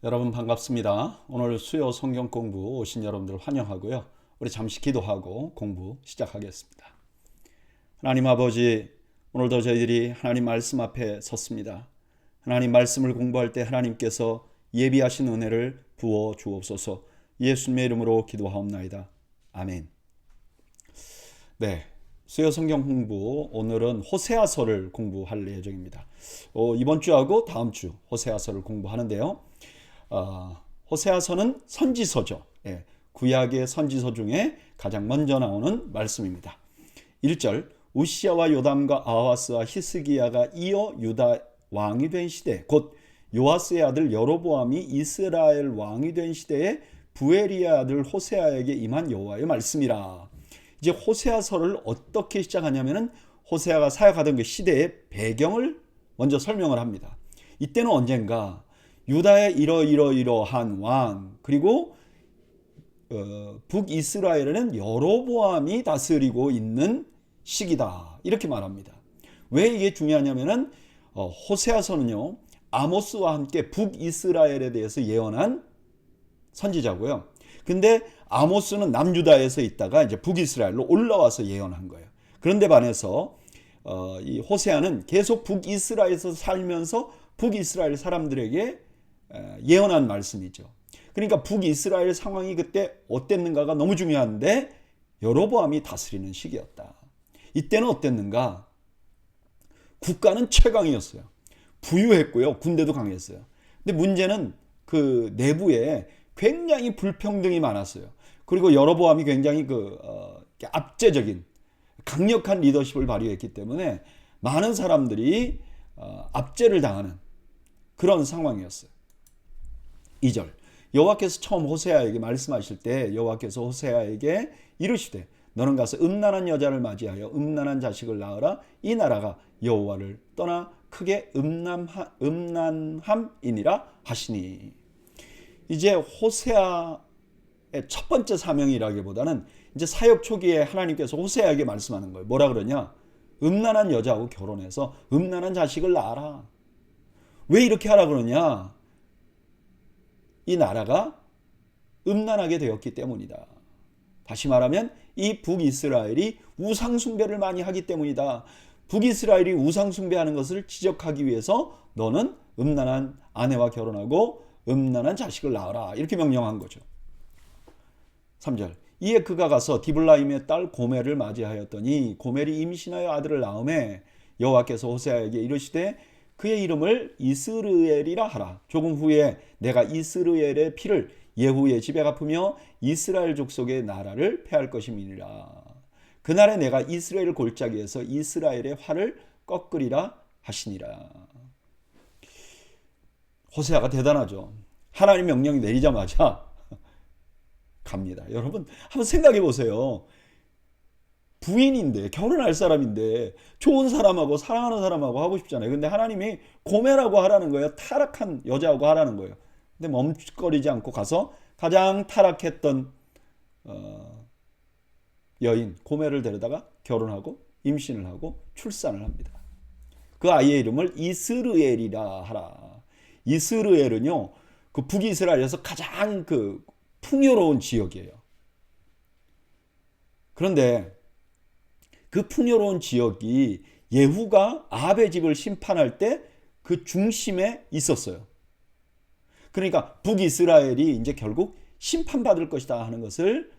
여러분 반갑습니다. 오늘 수요 성경 공부 오신 여러분들 환영하고요. 우리 잠시 기도하고 공부 시작하겠습니다. 하나님 아버지, 오늘도 저희들이 하나님 말씀 앞에 섰습니다. 하나님 말씀을 공부할 때 하나님께서 예비하신 은혜를 부어 주옵소서. 예수님의 이름으로 기도하옵나이다. 아멘. 네, 수요 성경 공부 오늘은 호세아서를 공부할 예정입니다. 이번 주하고 다음 주 호세아서를 공부하는데요. 호세아서는 선지서죠. 예, 구약의 선지서 중에 가장 먼저 나오는 말씀입니다. 1절, 우시아와 요담과 아하스와 히스기야가 이어 유다 왕이 된 시대, 곧 요아스의 아들 여로보암이 이스라엘 왕이 된 시대에 부엘리의 아들 호세아에게 임한 여호와의 말씀이라. 이제 호세아서를 어떻게 시작하냐면은 호세아가 사역하던 그 시대의 배경을 먼저 설명을 합니다. 이때는 언젠가 유다의 이러이러한 왕, 그리고 북이스라엘에는 여로보암이 다스리고 있는 시기다, 이렇게 말합니다. 왜 이게 중요하냐면은 호세아서는요, 아모스와 함께 북이스라엘에 대해서 예언한 선지자고요. 근데 아모스는 남유다에서 있다가 이제 북이스라엘로 올라와서 예언한 거예요. 그런데 반해서 이 호세아는 계속 북이스라엘에서 살면서 북이스라엘 사람들에게 예언한 말씀이죠. 그러니까 북이스라엘 상황이 그때 어땠는가가 너무 중요한데, 여로보암이 다스리는 시기였다. 이때는 어땠는가? 국가는 최강이었어요. 부유했고요. 군대도 강했어요. 근데 문제는 그 내부에 굉장히 불평등이 많았어요. 그리고 여로보암이 굉장히 압제적인 강력한 리더십을 발휘했기 때문에 많은 사람들이 압제를 당하는 그런 상황이었어요. 2절, 여호와께서 처음 호세아에게 말씀하실 때 여호와께서 호세아에게 이르시되 너는 가서 음란한 여자를 맞이하여 음란한 자식을 낳으라. 이 나라가 여호와를 떠나 크게 음란함이니라 하시니. 이제 호세아의 첫 번째 사명이라기보다는 이제 사역 초기에 하나님께서 호세아에게 말씀하는 거예요. 뭐라 그러냐? 음란한 여자하고 결혼해서 음란한 자식을 낳아라. 왜 이렇게 하라 그러냐? 이 나라가 음란하게 되었기 때문이다. 다시 말하면 이 북이스라엘이 우상숭배를 많이 하기 때문이다. 북이스라엘이 우상숭배하는 것을 지적하기 위해서 너는 음란한 아내와 결혼하고 음란한 자식을 낳아라. 이렇게 명령한 거죠. 3절, 이에 그가 가서 디블라임의 딸 고멜을 맞이하였더니 고멜이 임신하여 아들을 낳음에 여호와께서 호세아에게 이르시되 그의 이름을 이스르엘이라 하라. 조금 후에 내가 이스르엘의 피를 예후의 집에 갚으며 이스라엘 족속의 나라를 패할 것임이니라. 그날에 내가 이스라엘 골짜기에서 이스라엘의 활을 꺾으리라 하시니라. 호세아가 대단하죠. 하나님 명령이 내리자마자 갑니다. 여러분 한번 생각해 보세요. 부인인데, 결혼할 사람인데 좋은 사람하고 사랑하는 사람하고 하고 싶잖아요. 근데 하나님이 고매라고 하라는 거예요. 타락한 여자하고 하라는 거예요. 근데 멈칫거리지 않고 가서 가장 타락했던 여인 고매를 데려다가 결혼하고 임신을 하고 출산을 합니다. 그 아이의 이름을 이스르엘이라 하라. 이스르엘은요, 그 북이스라엘에서 가장 그 풍요로운 지역이에요. 그런데 그 풍요로운 지역이 예후가 아합의 집을 심판할 때 그 중심에 있었어요. 그러니까 북이스라엘이 이제 결국 심판받을 것이다 하는 것을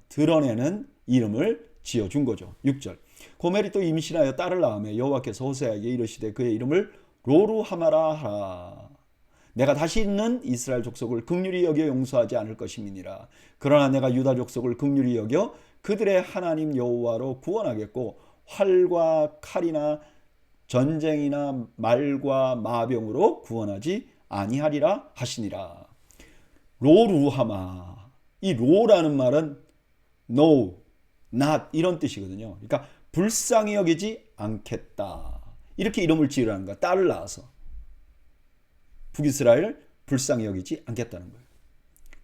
드러내는 이름을 지어준 거죠. 6절, 고멜이 또 임신하여 딸을 낳으며 여호와께서 호세아에게 이르시되 그의 이름을 로루하마라 하라. 내가 다시 있는 이스라엘 족속을 긍휼히 여겨 용서하지 않을 것임이니라. 그러나 내가 유다 족속을 긍휼히 여겨 그들의 하나님 여호와로 구원하겠고 활과 칼이나 전쟁이나 말과 마병으로 구원하지 아니하리라 하시니라. 로루하마. 이 로라는 말은 no, not 이런 뜻이거든요. 그러니까 불쌍히 여기지 않겠다. 이렇게 이름을 지으라는 거야. 딸을 낳아서. 북이스라엘을 불쌍히 여기지 않겠다는 거예요.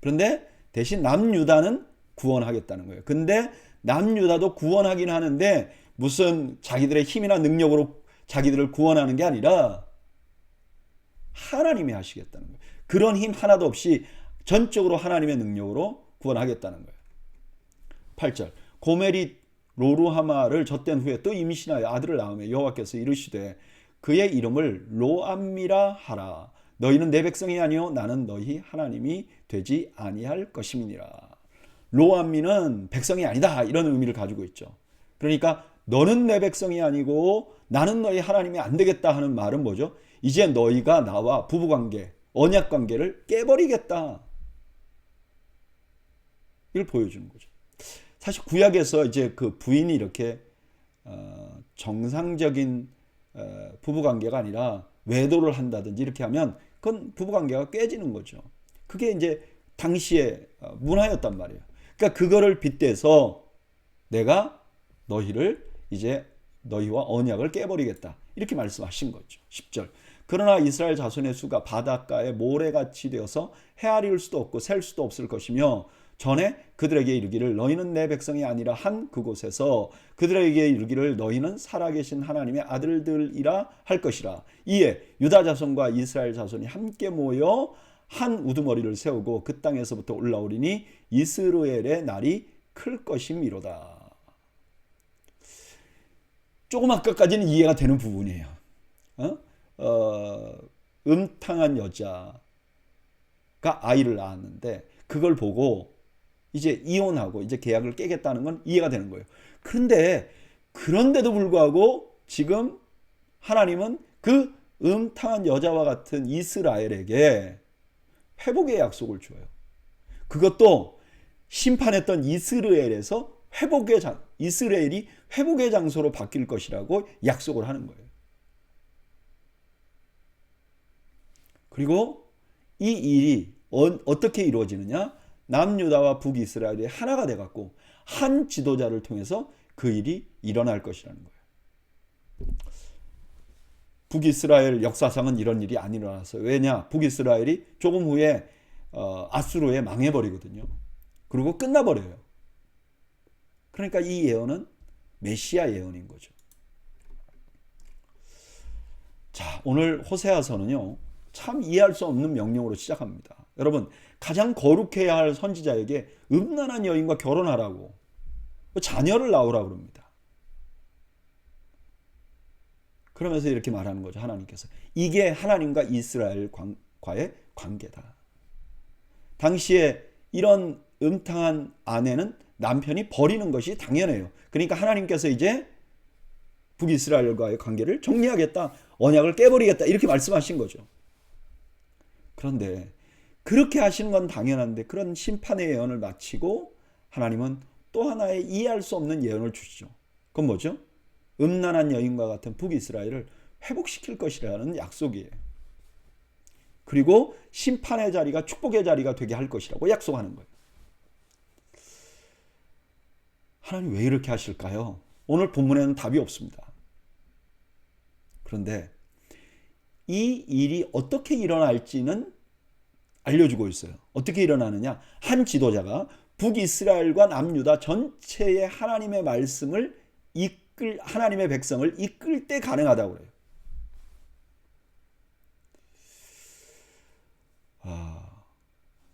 그런데 대신 남유다는 구원하겠다는 거예요. 근데 남유다도 구원하긴 하는데 무슨 자기들의 힘이나 능력으로 자기들을 구원하는 게 아니라 하나님이 하시겠다는 거예요. 그런 힘 하나도 없이 전적으로 하나님의 능력으로 구원하겠다는 거예요. 8절 고멜이 로루하마를 젖된 후에 또 임신하여 아들을 낳으며 여호와께서 이르시되 그의 이름을 로암미라 하라. 너희는 내 백성이 아니요 나는 너희 하나님이 되지 아니할 것임이니라. 로암미는 백성이 아니다 이런 의미를 가지고 있죠. 그러니까 너는 내 백성이 아니고 나는 너희 하나님이 안 되겠다 하는 말은 뭐죠? 이제 너희가 나와 부부관계, 언약관계를 깨버리겠다. 이걸 보여주는 거죠. 사실 구약에서 이제 그 부인이 이렇게 정상적인 부부관계가 아니라 외도를 한다든지 이렇게 하면 그건 부부관계가 깨지는 거죠. 그게 이제 당시의 문화였단 말이에요. 그러니까 그거를 빗대서 내가 너희를 이제 너희와 언약을 깨버리겠다 이렇게 말씀하신 거죠. 10절 그러나 이스라엘 자손의 수가 바닷가에 모래같이 되어서 헤아릴 수도 없고 셀 수도 없을 것이며 전에 그들에게 이르기를 너희는 내 백성이 아니라 한 그곳에서 그들에게 이르기를 너희는 살아계신 하나님의 아들들이라 할 것이라. 이에 유다 자손과 이스라엘 자손이 함께 모여 한 우두머리를 세우고 그 땅에서부터 올라오리니 이스라엘의 날이 클 것임이로다. 조금 아까까지는 이해가 되는 부분이에요. 음탕한 여자가 아이를 낳았는데 그걸 보고 이제 이혼하고 이제 계약을 깨겠다는 건 이해가 되는 거예요. 그런데도 불구하고 지금 하나님은 그 음탕한 여자와 같은 이스라엘에게 회복의 약속을 줘요. 그것도 심판했던 이스라엘에서 이스라엘이 회복의 장소로 바뀔 것이라고 약속을 하는 거예요. 그리고 이 일이 어떻게 이루어지느냐? 남유다와 북이스라엘이 하나가 돼갖고 한 지도자를 통해서 그 일이 일어날 것이라는 거예요. 북이스라엘 역사상은 이런 일이 안 일어났어요. 왜냐? 북이스라엘이 조금 후에 아수르에 망해버리거든요. 그리고 끝나버려요. 그러니까 이 예언은 메시아 예언인 거죠. 자, 오늘 호세아서는요, 참 이해할 수 없는 명령으로 시작합니다. 여러분, 가장 거룩해야 할 선지자에게 음란한 여인과 결혼하라고 자녀를 낳으라고 그럽니다. 그러면서 이렇게 말하는 거죠. 하나님께서. 이게 하나님과 이스라엘과의 관계다. 당시에 이런 음탕한 아내는 남편이 버리는 것이 당연해요. 그러니까 하나님께서 이제 북이스라엘과의 관계를 정리하겠다. 언약을 깨버리겠다. 이렇게 말씀하신 거죠. 그런데 그렇게 하시는 건 당연한데 그런 심판의 예언을 마치고 하나님은 또 하나의 이해할 수 없는 예언을 주시죠. 그건 뭐죠? 음란한 여인과 같은 북이스라엘을 회복시킬 것이라는 약속이에요. 그리고 심판의 자리가 축복의 자리가 되게 할 것이라고 약속하는 거예요. 하나님 왜 이렇게 하실까요? 오늘 본문에는 답이 없습니다. 그런데 이 일이 어떻게 일어날지는 알려주고 있어요. 어떻게 일어나느냐? 한 지도자가 북이스라엘과 남유다 전체의 하나님의 말씀을 하나님의 백성을 이끌 때 가능하다고 그래요.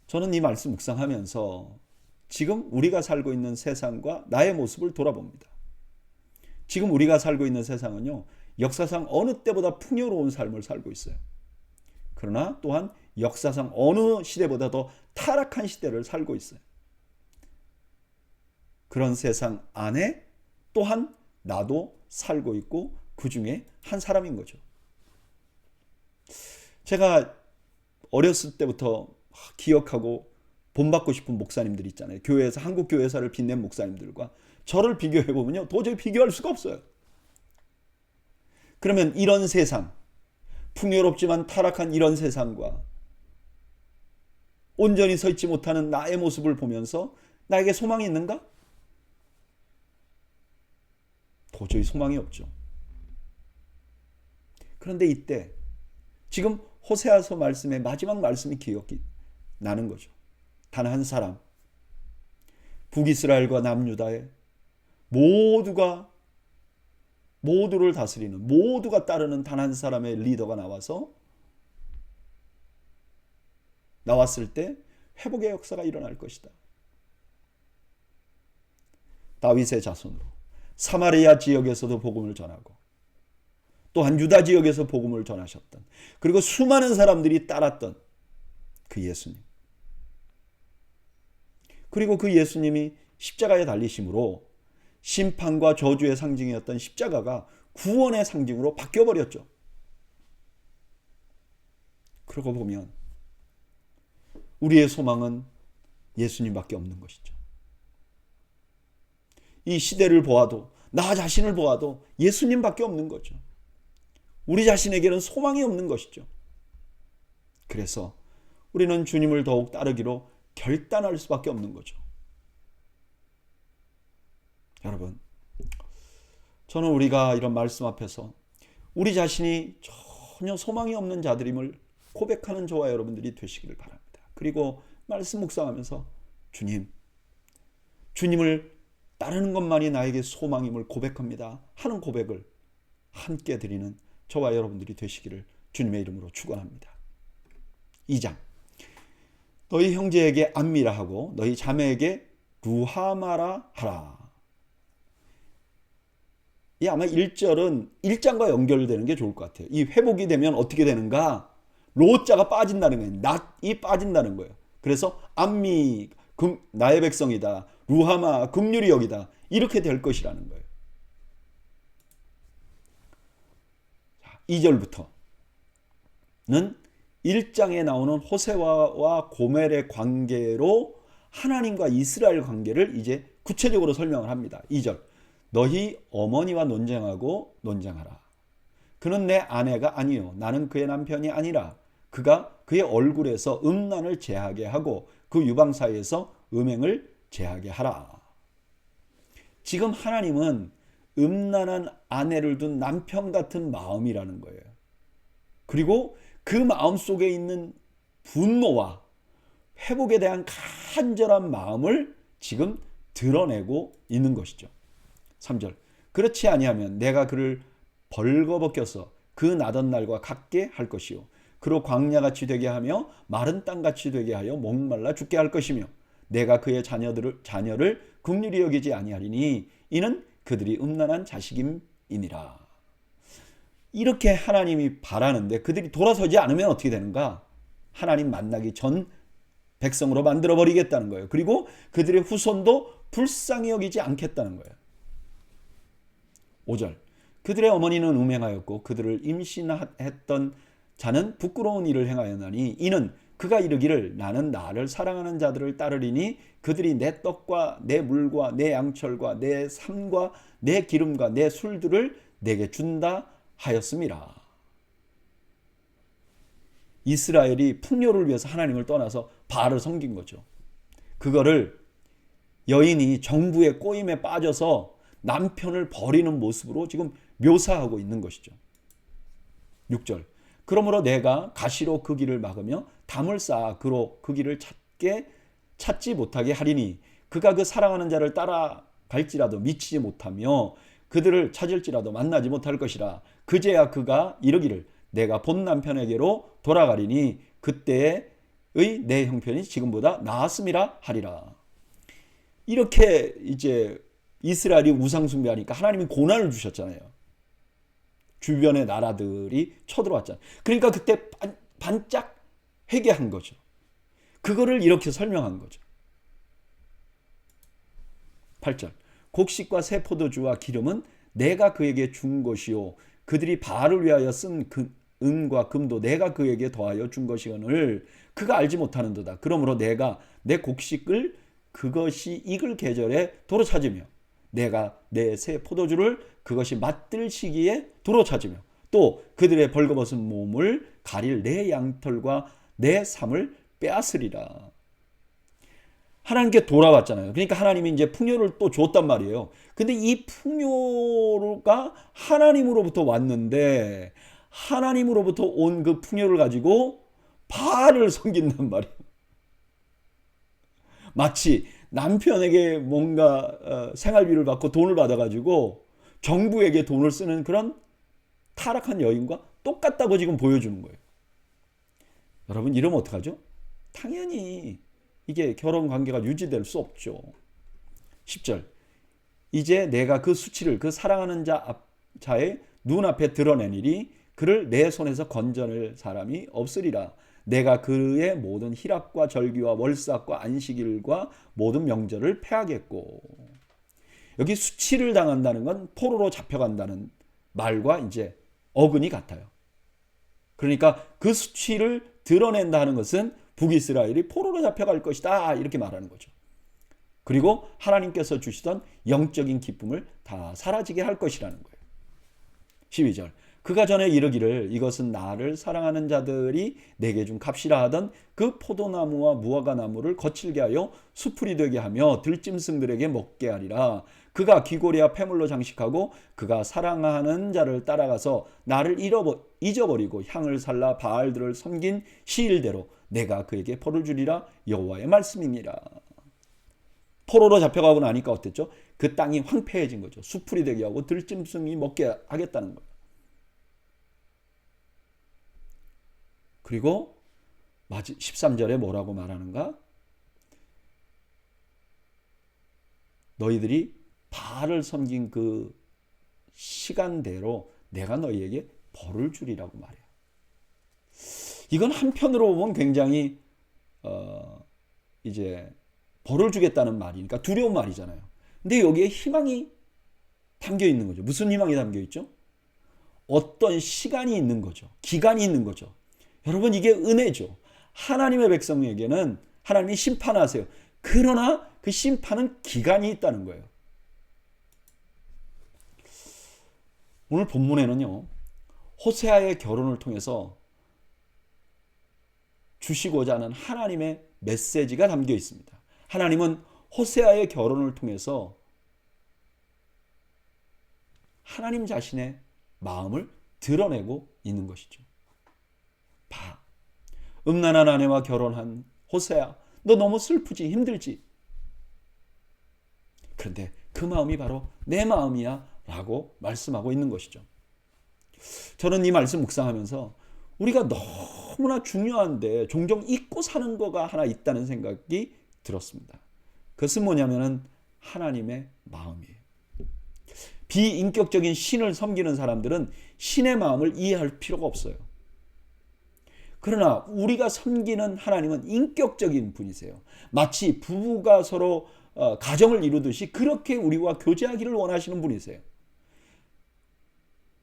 저는 이 말씀 묵상하면서 지금 우리가 살고 있는 세상과 나의 모습을 돌아봅니다. 지금 우리가 살고 있는 세상은요, 역사상 어느 때보다 풍요로운 삶을 살고 있어요. 그러나 또한 역사상 어느 시대보다 더 타락한 시대를 살고 있어요. 그런 세상 안에 또한 나도 살고 있고 그 중에 한 사람인 거죠. 제가 어렸을 때부터 기억하고 본받고 싶은 목사님들 있잖아요. 교회에서 한국 교회사를 빛낸 목사님들과 저를 비교해보면요, 도저히 비교할 수가 없어요. 그러면 이런 세상, 풍요롭지만 타락한 이런 세상과 온전히 서 있지 못하는 나의 모습을 보면서 나에게 소망이 있는가? 도저히 소망이 없죠. 그런데 이때 지금 호세아서 말씀의 마지막 말씀이 기억이 나는 거죠. 단 한 사람, 북이스라엘과 남유다의 모두를 다스리는, 모두가 따르는 단 한 사람의 리더가 나와서 나왔을 때 회복의 역사가 일어날 것이다. 다윗의 자손으로 사마리아 지역에서도 복음을 전하고 또한 유다 지역에서 복음을 전하셨던, 그리고 수많은 사람들이 따랐던 그 예수님. 그리고 그 예수님이 십자가에 달리심으로 심판과 저주의 상징이었던 십자가가 구원의 상징으로 바뀌어버렸죠. 그러고 보면 우리의 소망은 예수님밖에 없는 것이죠. 이 시대를 보아도, 나 자신을 보아도 예수님밖에 없는 거죠. 우리 자신에게는 소망이 없는 것이죠. 그래서 우리는 주님을 더욱 따르기로 결단할 수밖에 없는 거죠. 여러분, 저는 우리가 이런 말씀 앞에서 우리 자신이 전혀 소망이 없는 자들임을 고백하는 저와 여러분들이 되시기를 바랍니다. 그리고 말씀 묵상하면서 주님을 따르는 것만이 나에게 소망임을 고백합니다 하는 고백을 함께 드리는 저와 여러분들이 되시기를 주님의 이름으로 축원합니다. 2장, 너희 형제에게 안미라 하고 너희 자매에게 루하마라 하라. 이 아마 1절은 1장과 연결되는 게 좋을 것 같아요. 이 회복이 되면 어떻게 되는가? 로자가 빠진다는 거예요. 낫이 빠진다는 거예요. 그래서 안미, 나의 백성이다. 루하마, 긍휼이 여기다. 이렇게 될 것이라는 거예요. 2절부터는 1장에 나오는 호세아와 고멜의 관계로 하나님과 이스라엘 관계를 이제 구체적으로 설명을 합니다. 2절, 너희 어머니와 논쟁하고 논쟁하라. 그는 내 아내가 아니요 나는 그의 남편이 아니라 그가 그의 얼굴에서 음란을 제하게 하고 그 유방 사이에서 음행을 제하게 하라. 지금 하나님은 음란한 아내를 둔 남편 같은 마음이라는 거예요. 그리고 그 마음 속에 있는 분노와 회복에 대한 간절한 마음을 지금 드러내고 있는 것이죠. 3절, 그렇지 아니하면 내가 그를 벌거벗겨서 그 나던 날과 같게 할 것이요 그로 광야같이 되게 하며 마른 땅같이 되게 하여 목말라 죽게 할 것이며 내가 그의 자녀를 긍휼히 여기지 아니하리니 이는 그들이 음란한 자식임이니라. 이렇게 하나님이 바라는데 그들이 돌아서지 않으면 어떻게 되는가? 하나님 만나기 전 백성으로 만들어버리겠다는 거예요. 그리고 그들의 후손도 불쌍히 여기지 않겠다는 거예요. 5절, 그들의 어머니는 음행하였고 그들을 임신했던 자는 부끄러운 일을 행하였나니 이는 그가 이르기를 나는 나를 사랑하는 자들을 따르리니 그들이 내 떡과 내 물과 내 양철과 내 삶과 내 기름과 내 술들을 내게 준다 하였음이라. 이스라엘이 풍요를 위해서 하나님을 떠나서 바알을 섬긴 거죠. 그거를 여인이 정부의 꼬임에 빠져서 남편을 버리는 모습으로 지금 묘사하고 있는 것이죠. 6절, 그러므로 내가 가시로 그 길을 막으며 담을 쌓아 그로 그 길을 찾지 못하게 하리니 그가 그 사랑하는 자를 따라갈지라도 미치지 못하며 그들을 찾을지라도 만나지 못할 것이라. 그제야 그가 이르기를 내가 본 남편에게로 돌아가리니 그때의 내 형편이 지금보다 나았음이라 하리라. 이렇게 이제 이스라엘이 우상 숭배하니까 하나님이 고난을 주셨잖아요. 주변의 나라들이 쳐들어왔잖아요. 그러니까 그때 반짝 회개한 거죠. 그거를 이렇게 설명한 거죠. 8절, 곡식과 새 포도주와 기름은 내가 그에게 준 것이요 그들이 바알을 위하여 쓴 그 은과 금도 내가 그에게 더하여 준 것이거늘 그가 알지 못하는도다. 그러므로 내가 내 곡식을 그것이 익을 계절에 도로 찾으며 내가 내 새 포도주를 그것이 맛들 시기에 도로 찾으며 또 그들의 벌거벗은 몸을 가릴 내 양털과 내 삶을 빼앗으리라. 하나님께 돌아왔잖아요. 그러니까 하나님이 이제 풍요를 또 줬단 말이에요. 근데 이 풍요가 하나님으로부터 왔는데 하나님으로부터 온 그 풍요를 가지고 바알을 섬긴단 말이에요. 마치 남편에게 뭔가 생활비를 받고 돈을 받아가지고 정부에게 돈을 쓰는 그런 타락한 여인과 똑같다고 지금 보여주는 거예요. 여러분, 이러면 어떡하죠? 당연히 이게 결혼 관계가 유지될 수 없죠. 10절. 이제 내가 그 수치를 그 사랑하는 자의 눈앞에 드러내니리 그를 내 손에서 건져낼 사람이 없으리라. 내가 그의 모든 희락과 절기와 월삭과 안식일과 모든 명절을 패하겠고. 여기 수치를 당한다는 건 포로로 잡혀간다는 말과 이제 어근이 같아요. 그러니까 그 수치를 드러낸다는 것은 북이스라엘이 포로로 잡혀갈 것이다 이렇게 말하는 거죠. 그리고 하나님께서 주시던 영적인 기쁨을 다 사라지게 할 것이라는 거예요. 12절. 그가 전에 이르기를 이것은 나를 사랑하는 자들이 내게 준 값이라 하던 그 포도나무와 무화과나무를 거칠게 하여 수풀이 되게 하며 들짐승들에게 먹게 하리라. 그가 귀고리와 패물로 장식하고 그가 사랑하는 자를 따라가서 나를 잊어버리고 향을 살라 바알들을 섬긴 시일대로 내가 그에게 벌을 주리라. 여호와의 말씀이니라. 포로로 잡혀가고 나니까 어땠죠? 그 땅이 황폐해진 거죠. 수풀이 되게 하고 들짐승이 먹게 하겠다는 거예요. 그리고 13절에 뭐라고 말하는가? 너희들이 바알을 섬긴 그 시간대로 내가 너희에게 벌을 주리라고 말해요. 이건 한편으로 보면 굉장히 이제 벌을 주겠다는 말이니까 두려운 말이잖아요. 근데 여기에 희망이 담겨 있는 거죠. 무슨 희망이 담겨 있죠? 어떤 시간이 있는 거죠. 기간이 있는 거죠. 여러분 이게 은혜죠. 하나님의 백성에게는 하나님이 심판하세요. 그러나 그 심판은 기간이 있다는 거예요. 오늘 본문에는요. 호세아의 결혼을 통해서 주시고자 하는 하나님의 메시지가 담겨 있습니다. 하나님은 호세아의 결혼을 통해서 하나님 자신의 마음을 드러내고 있는 것이죠. 봐. 음란한 아내와 결혼한 호세아, 너 너무 슬프지, 힘들지. 그런데 그 마음이 바로 내 마음이야 라고 말씀하고 있는 것이죠. 저는 이 말씀 묵상하면서 우리가 너무나 중요한데 종종 잊고 사는 거가 하나 있다는 생각이 들었습니다. 그것은 뭐냐면은 하나님의 마음이에요. 비인격적인 신을 섬기는 사람들은 신의 마음을 이해할 필요가 없어요. 그러나 우리가 섬기는 하나님은 인격적인 분이세요. 마치 부부가 서로 가정을 이루듯이 그렇게 우리와 교제하기를 원하시는 분이세요.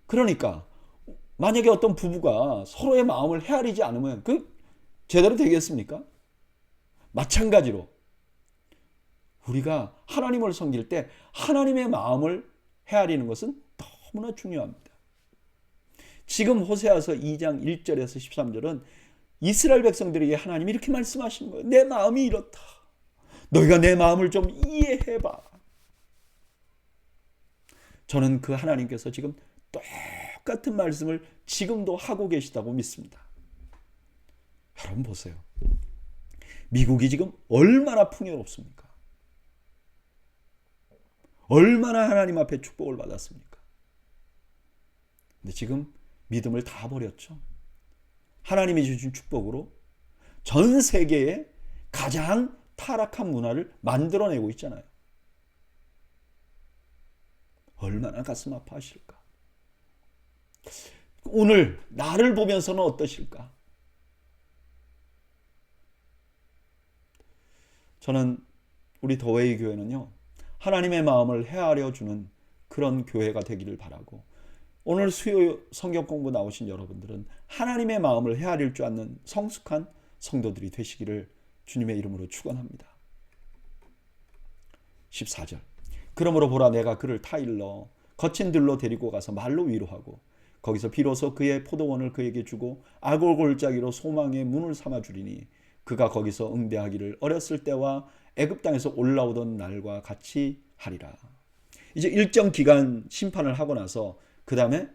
그러니까 만약에 어떤 부부가 서로의 마음을 헤아리지 않으면 그 제대로 되겠습니까? 마찬가지로 우리가 하나님을 섬길 때 하나님의 마음을 헤아리는 것은 너무나 중요합니다. 지금 호세아서 2장 1절에서 13절은 이스라엘 백성들에게 하나님이 이렇게 말씀하시는 거예요. 내 마음이 이렇다. 너희가 내 마음을 좀 이해해봐. 저는 그 하나님께서 지금 똑같은 말씀을 지금도 하고 계시다고 믿습니다. 여러분 보세요. 미국이 지금 얼마나 풍요롭습니까? 얼마나 하나님 앞에 축복을 받았습니까? 근데 지금 믿음을 다 버렸죠. 하나님이 주신 축복으로 전 세계에 가장 타락한 문화를 만들어내고 있잖아요. 얼마나 가슴 아파하실까? 오늘 나를 보면서는 어떠실까? 저는 우리 더웨이 교회는요. 하나님의 마음을 헤아려 주는 그런 교회가 되기를 바라고 오늘 수요 성경 공부 나오신 여러분들은 하나님의 마음을 헤아릴 줄 아는 성숙한 성도들이 되시기를 주님의 이름으로 축원합니다. 14절. 그러므로 보라 내가 그를 타일러 거친 들로 데리고 가서 말로 위로하고 거기서 비로소 그의 포도원을 그에게 주고 아골골짜기로 소망의 문을 삼아 주리니 그가 거기서 응대하기를 어렸을 때와 애굽 땅에서 올라오던 날과 같이 하리라. 이제 일정 기간 심판을 하고 나서 그 다음에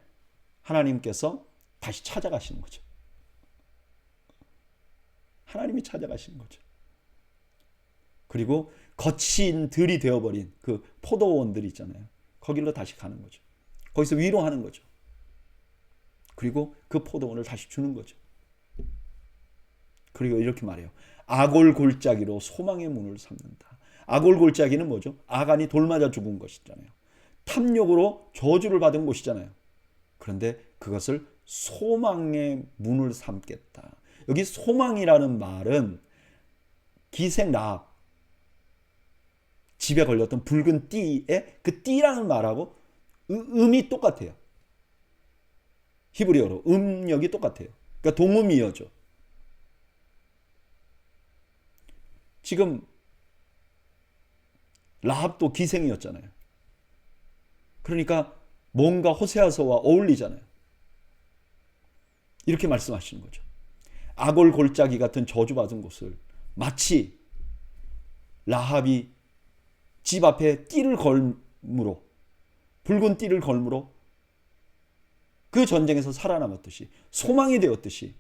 하나님께서 다시 찾아가시는 거죠. 하나님이 찾아가시는 거죠. 그리고 거친 들이 되어버린 그 포도원들 있잖아요. 거기로 다시 가는 거죠. 거기서 위로하는 거죠. 그리고 그 포도원을 다시 주는 거죠. 그리고 이렇게 말해요. 아골 골짜기로 소망의 문을 삼는다. 아골 골짜기는 뭐죠? 아간이 돌 맞아 죽은 것이잖아요. 탐욕으로 저주를 받은 곳이잖아요. 그런데 그것을 소망의 문을 삼겠다. 여기 소망이라는 말은 기생 라합, 집에 걸렸던 붉은 띠에 그 띠라는 말하고 음이 똑같아요. 히브리어로 음력이 똑같아요. 그러니까 동음이어죠. 지금 라합도 기생이었잖아요. 그러니까 뭔가 호세아서와 어울리잖아요. 이렇게 말씀하시는 거죠. 아골 골짜기 같은 저주받은 곳을 마치 라합이 집 앞에 띠를 걸므로, 붉은 띠를 걸므로 그 전쟁에서 살아남았듯이, 소망이 되었듯이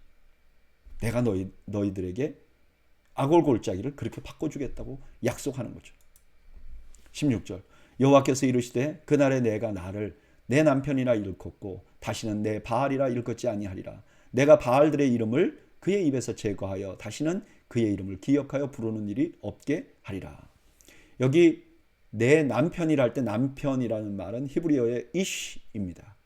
내가 너희들에게 아골 골짜기를 그렇게 바꿔주겠다고 약속하는 거죠. 16절 여호와께서 이르시되 그날에 내가 나를 내 남편이라 일컫고 다시는 내 바알이라 일컫지 아니하리라. 내가 바알들의 이름을 그의 입에서 제거하여 다시는 그의 이름을 기억하여 부르는 일이 없게 하리라. 여기 내 남편이라 할 때 남편이라는 말은 히브리어의 이쉬입니다.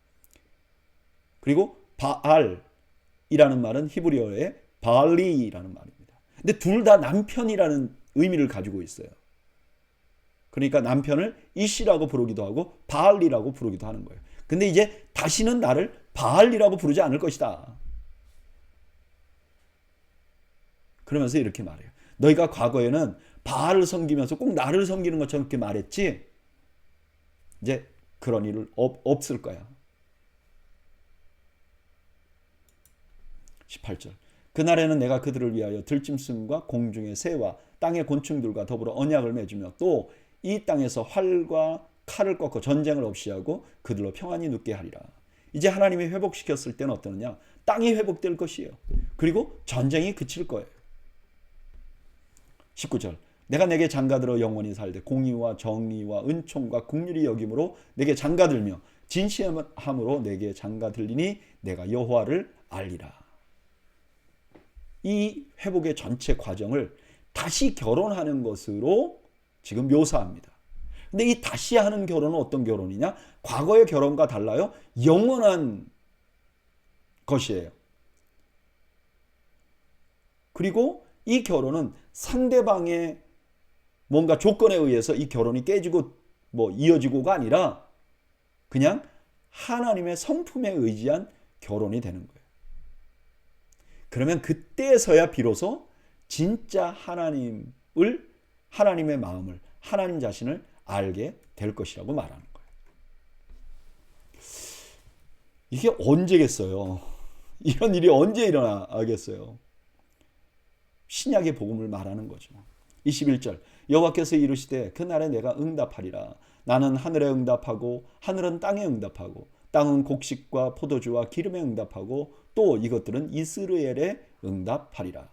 그리고 바알이라는 말은 히브리어의 바알리라는 말입니다. 근데 둘 다 남편이라는 의미를 가지고 있어요. 그러니까 남편을 이시라고 부르기도 하고 바알리라고 부르기도 하는 거예요. 근데 이제 다시는 나를 바알리라고 부르지 않을 것이다. 그러면서 이렇게 말해요. 너희가 과거에는 바알을 섬기면서 꼭 나를 섬기는 것처럼 이렇게 말했지. 이제 그런 일은 없을 거야. 18절 그날에는 내가 그들을 위하여 들짐승과 공중의 새와 땅의 곤충들과 더불어 언약을 맺으며 또 이 땅에서 활과 칼을 꺾어 전쟁을 없이 하고 그들로 평안히 눕게 하리라. 이제 하나님이 회복시켰을 때는 어떠느냐? 땅이 회복될 것이에요. 그리고 전쟁이 그칠 거예요. 19절 내가 내게 장가들어 영원히 살되 공의와 정의와 은총과 긍휼히 여김으로 내게 장가들며 진실함으로 내게 장가들리니 내가 여호와를 알리라. 이 회복의 전체 과정을 다시 결혼하는 것으로 지금 묘사합니다. 근데 이 다시 하는 결혼은 어떤 결혼이냐? 과거의 결혼과 달라요. 영원한 것이에요. 그리고 이 결혼은 상대방의 뭔가 조건에 의해서 이 결혼이 깨지고 이어지고가 아니라 그냥 하나님의 성품에 의지한 결혼이 되는 거예요. 그러면 그때서야 비로소 진짜 하나님의 마음을, 하나님 자신을 알게 될 것이라고 말하는 거예요. 이게 언제겠어요? 이런 일이 언제 일어나겠어요? 신약의 복음을 말하는 거죠. 21절 여호와께서 이르시되 그날에 내가 응답하리라. 나는 하늘에 응답하고 하늘은 땅에 응답하고 땅은 곡식과 포도주와 기름에 응답하고 또 이것들은 이스라엘에 응답하리라.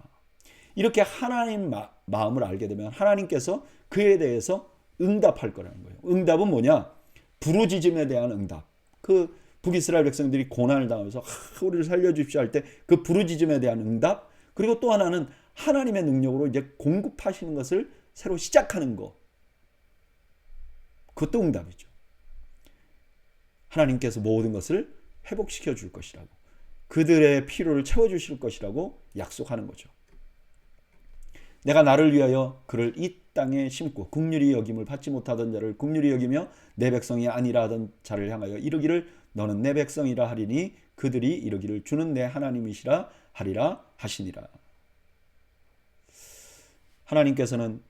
이렇게 하나님 마음을 알게 되면 하나님께서 그에 대해서 응답할 거라는 거예요. 응답은 뭐냐? 부르짖음에 대한 응답. 그 북이스라엘 백성들이 고난을 당하면서 우리를 살려주십시오 할 때 그 부르짖음에 대한 응답. 그리고 또 하나는 하나님의 능력으로 이제 공급하시는 것을 새로 시작하는 것. 그것도 응답이죠. 하나님께서 모든 것을 회복시켜 줄 것이라고, 그들의 필요를 채워주실 것이라고 약속하는 거죠. 내가 나를 위하여 그를 이 땅에 심고 긍휼히 여김을 받지 못하던 자를 긍휼히 여기며 내 백성이 아니라 하던 자를 향하여 이르기를 너는 내 백성이라 하리니 그들이 이르기를 주는 내 하나님이시라 하리라 하시니라. 하나님께서는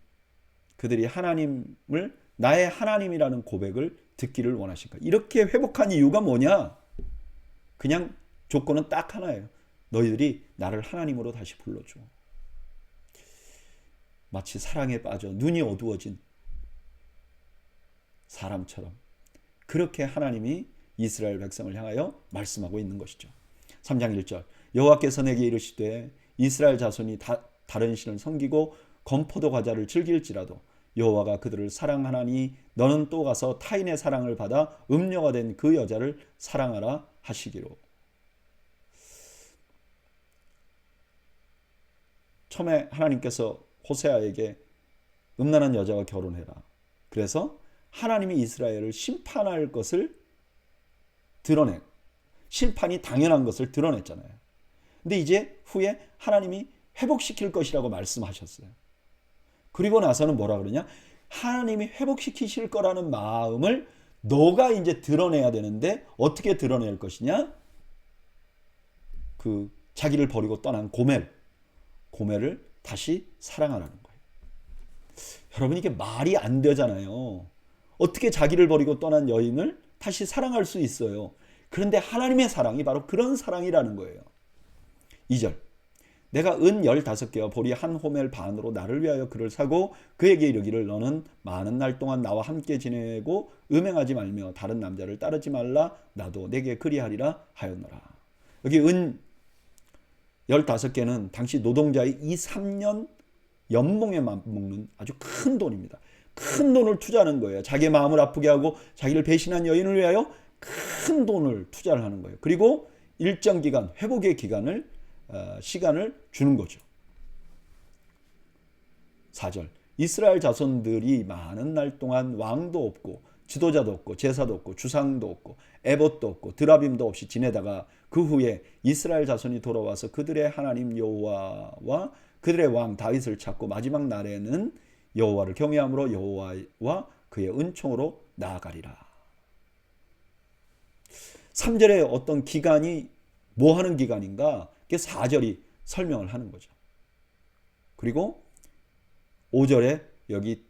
그들이 하나님을 나의 하나님이라는 고백을 듣기를 원하실까. 이렇게 회복한 이유가 뭐냐? 그냥 조건은 딱 하나예요. 너희들이 나를 하나님으로 다시 불러줘. 마치 사랑에 빠져 눈이 어두워진 사람처럼 그렇게 하나님이 이스라엘 백성을 향하여 말씀하고 있는 것이죠. 3장 1절 여호와께서 내게 이르시되 이스라엘 자손이 다른 신을 섬기고 건포도 과자를 즐길지라도 여호와가 그들을 사랑하나니 너는 또 가서 타인의 사랑을 받아 음녀가 된 그 여자를 사랑하라 하시기로. 처음에 하나님께서 호세아에게 음란한 여자와 결혼해라. 그래서 하나님이 이스라엘을 심판할 것을 심판이 당연한 것을 드러냈잖아요. 근데 이제 후에 하나님이 회복시킬 것이라고 말씀하셨어요. 그리고 나서는 뭐라 그러냐? 하나님이 회복시키실 거라는 마음을 너가 이제 드러내야 되는데 어떻게 드러낼 것이냐? 그 자기를 버리고 떠난 고멜을 다시 사랑하라는 거예요. 여러분 이게 말이 안 되잖아요. 어떻게 자기를 버리고 떠난 여인을 다시 사랑할 수 있어요? 그런데 하나님의 사랑이 바로 그런 사랑이라는 거예요. 2절 내가 은 15개와 보리 한 호멜 반으로 나를 위하여 그를 사고 그에게 이르기를 너는 많은 날 동안 나와 함께 지내고 음행하지 말며 다른 남자를 따르지 말라 나도 내게 그리하리라 하였노라. 여기 은 15개는 당시 노동자의 2-3년 연봉에 맞먹는 아주 큰 돈입니다. 큰 돈을 투자하는 거예요. 자기의 마음을 아프게 하고 자기를 배신한 여인을 위하여 큰 돈을 투자를 하는 거예요. 그리고 일정 기간, 회복의 시간을 주는 거죠. 4절 이스라엘 자손들이 많은 날 동안 왕도 없고 지도자도 없고 제사도 없고 주상도 없고 에봇도 없고 드라빔도 없이 지내다가 그 후에 이스라엘 자손이 돌아와서 그들의 하나님 여호와와 그들의 왕 다윗을 찾고 마지막 날에는 여호와를 경외함으로 여호와와 그의 은총으로 나아가리라. 3절에 어떤 기간이 뭐 하는 기간인가? 4절이 설명을 하는 거죠. 그리고 5절에 여기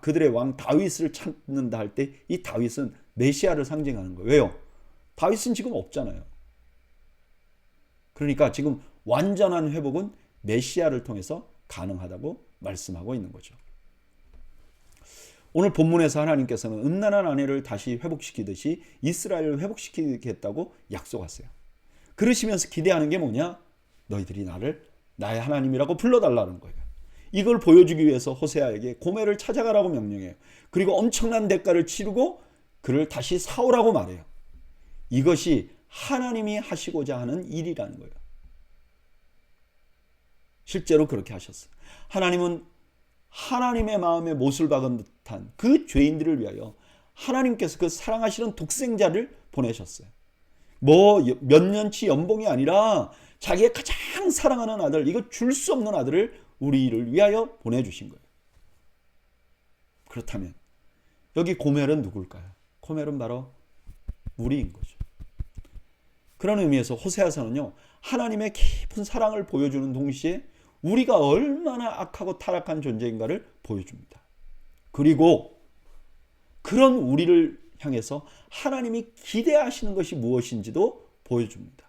그들의 왕 다윗을 찾는다 할 때 이 다윗은 메시아를 상징하는 거예요. 왜요? 다윗은 지금 없잖아요. 그러니까 지금 완전한 회복은 메시아를 통해서 가능하다고 말씀하고 있는 거죠. 오늘 본문에서 하나님께서는 음란한 아내를 다시 회복시키듯이 이스라엘을 회복시키겠다고 약속하세요. 그러시면서 기대하는 게 뭐냐? 너희들이 나를 나의 하나님이라고 불러달라는 거예요. 이걸 보여주기 위해서 호세아에게 고멜을 찾아가라고 명령해요. 그리고 엄청난 대가를 치르고 그를 다시 사오라고 말해요. 이것이 하나님이 하시고자 하는 일이라는 거예요. 실제로 그렇게 하셨어요. 하나님은 하나님의 마음에 못을 박은 듯한 그 죄인들을 위하여 하나님께서 그 사랑하시는 독생자를 보내셨어요. 뭐 몇 년치 연봉이 아니라 자기의 가장 사랑하는 아들, 이거 줄 수 없는 아들을 우리를 위하여 보내주신 거예요. 그렇다면 여기 고멜은 누굴까요? 고멜은 바로 우리인 거죠. 그런 의미에서 호세아서는요, 하나님의 깊은 사랑을 보여주는 동시에 우리가 얼마나 악하고 타락한 존재인가를 보여줍니다. 그리고 그런 우리를 향해서 하나님이 기대하시는 것이 무엇인지도 보여줍니다.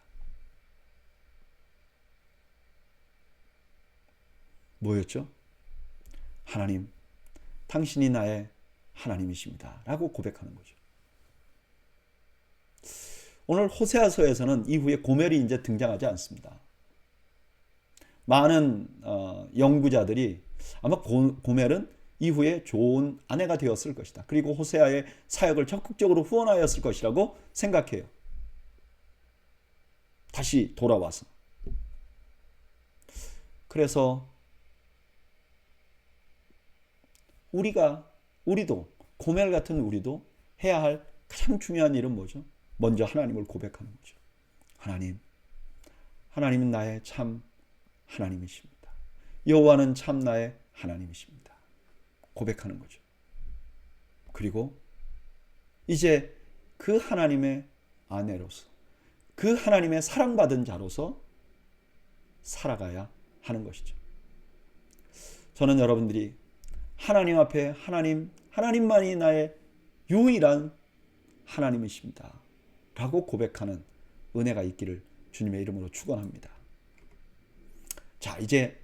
뭐였죠? 하나님, 당신이 나의 하나님이십니다 라고 고백하는 거죠. 오늘 호세아서에서는 이후에 고멜이 이제 등장하지 않습니다. 많은 연구자들이 아마 고멜은 이후에 좋은 아내가 되었을 것이다. 그리고 호세아의 사역을 적극적으로 후원하였을 것이라고 생각해요. 다시 돌아와서. 그래서 우리도 고멜 같은 우리도 해야 할 가장 중요한 일은 뭐죠? 먼저 하나님을 고백하는 거죠. 하나님은 나의 참 하나님이십니다. 여호와는 참 나의 하나님이십니다. 고백하는 거죠. 그리고 이제 그 하나님의 아내로서, 그 하나님의 사랑받은 자로서 살아가야 하는 것이죠. 저는 여러분들이 하나님 앞에 하나님만이 나의 유일한 하나님이십니다 라고 고백하는 은혜가 있기를 주님의 이름으로 축원합니다. 자, 이제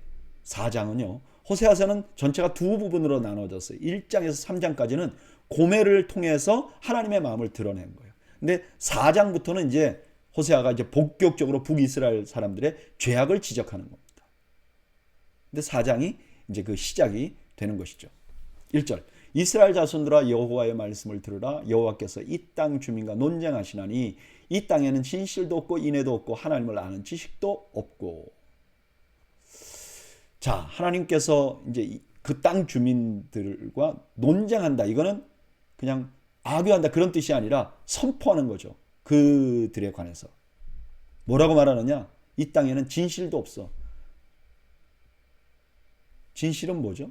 4장은요, 호세아서는 전체가 두 부분으로 나눠졌어요. 1장에서 3장까지는 고멜을 통해서 하나님의 마음을 드러낸 거예요. 근데 4장부터는 이제 호세아가 이제 본격적으로 북이스라엘 사람들의 죄악을 지적하는 겁니다. 근데 4장이 이제 그 시작이 되는 것이죠. 1절 이스라엘 자손들아 여호와의 말씀을 들으라. 여호와께서 이 땅 주민과 논쟁하시나니 이 땅에는 진실도 없고 인애도 없고 하나님을 아는 지식도 없고. 자, 하나님께서 이제 그 땅 주민들과 논쟁한다. 이거는 그냥 악유한다 그런 뜻이 아니라 선포하는 거죠. 그들에 관해서. 뭐라고 말하느냐? 이 땅에는 진실도 없어. 진실은 뭐죠?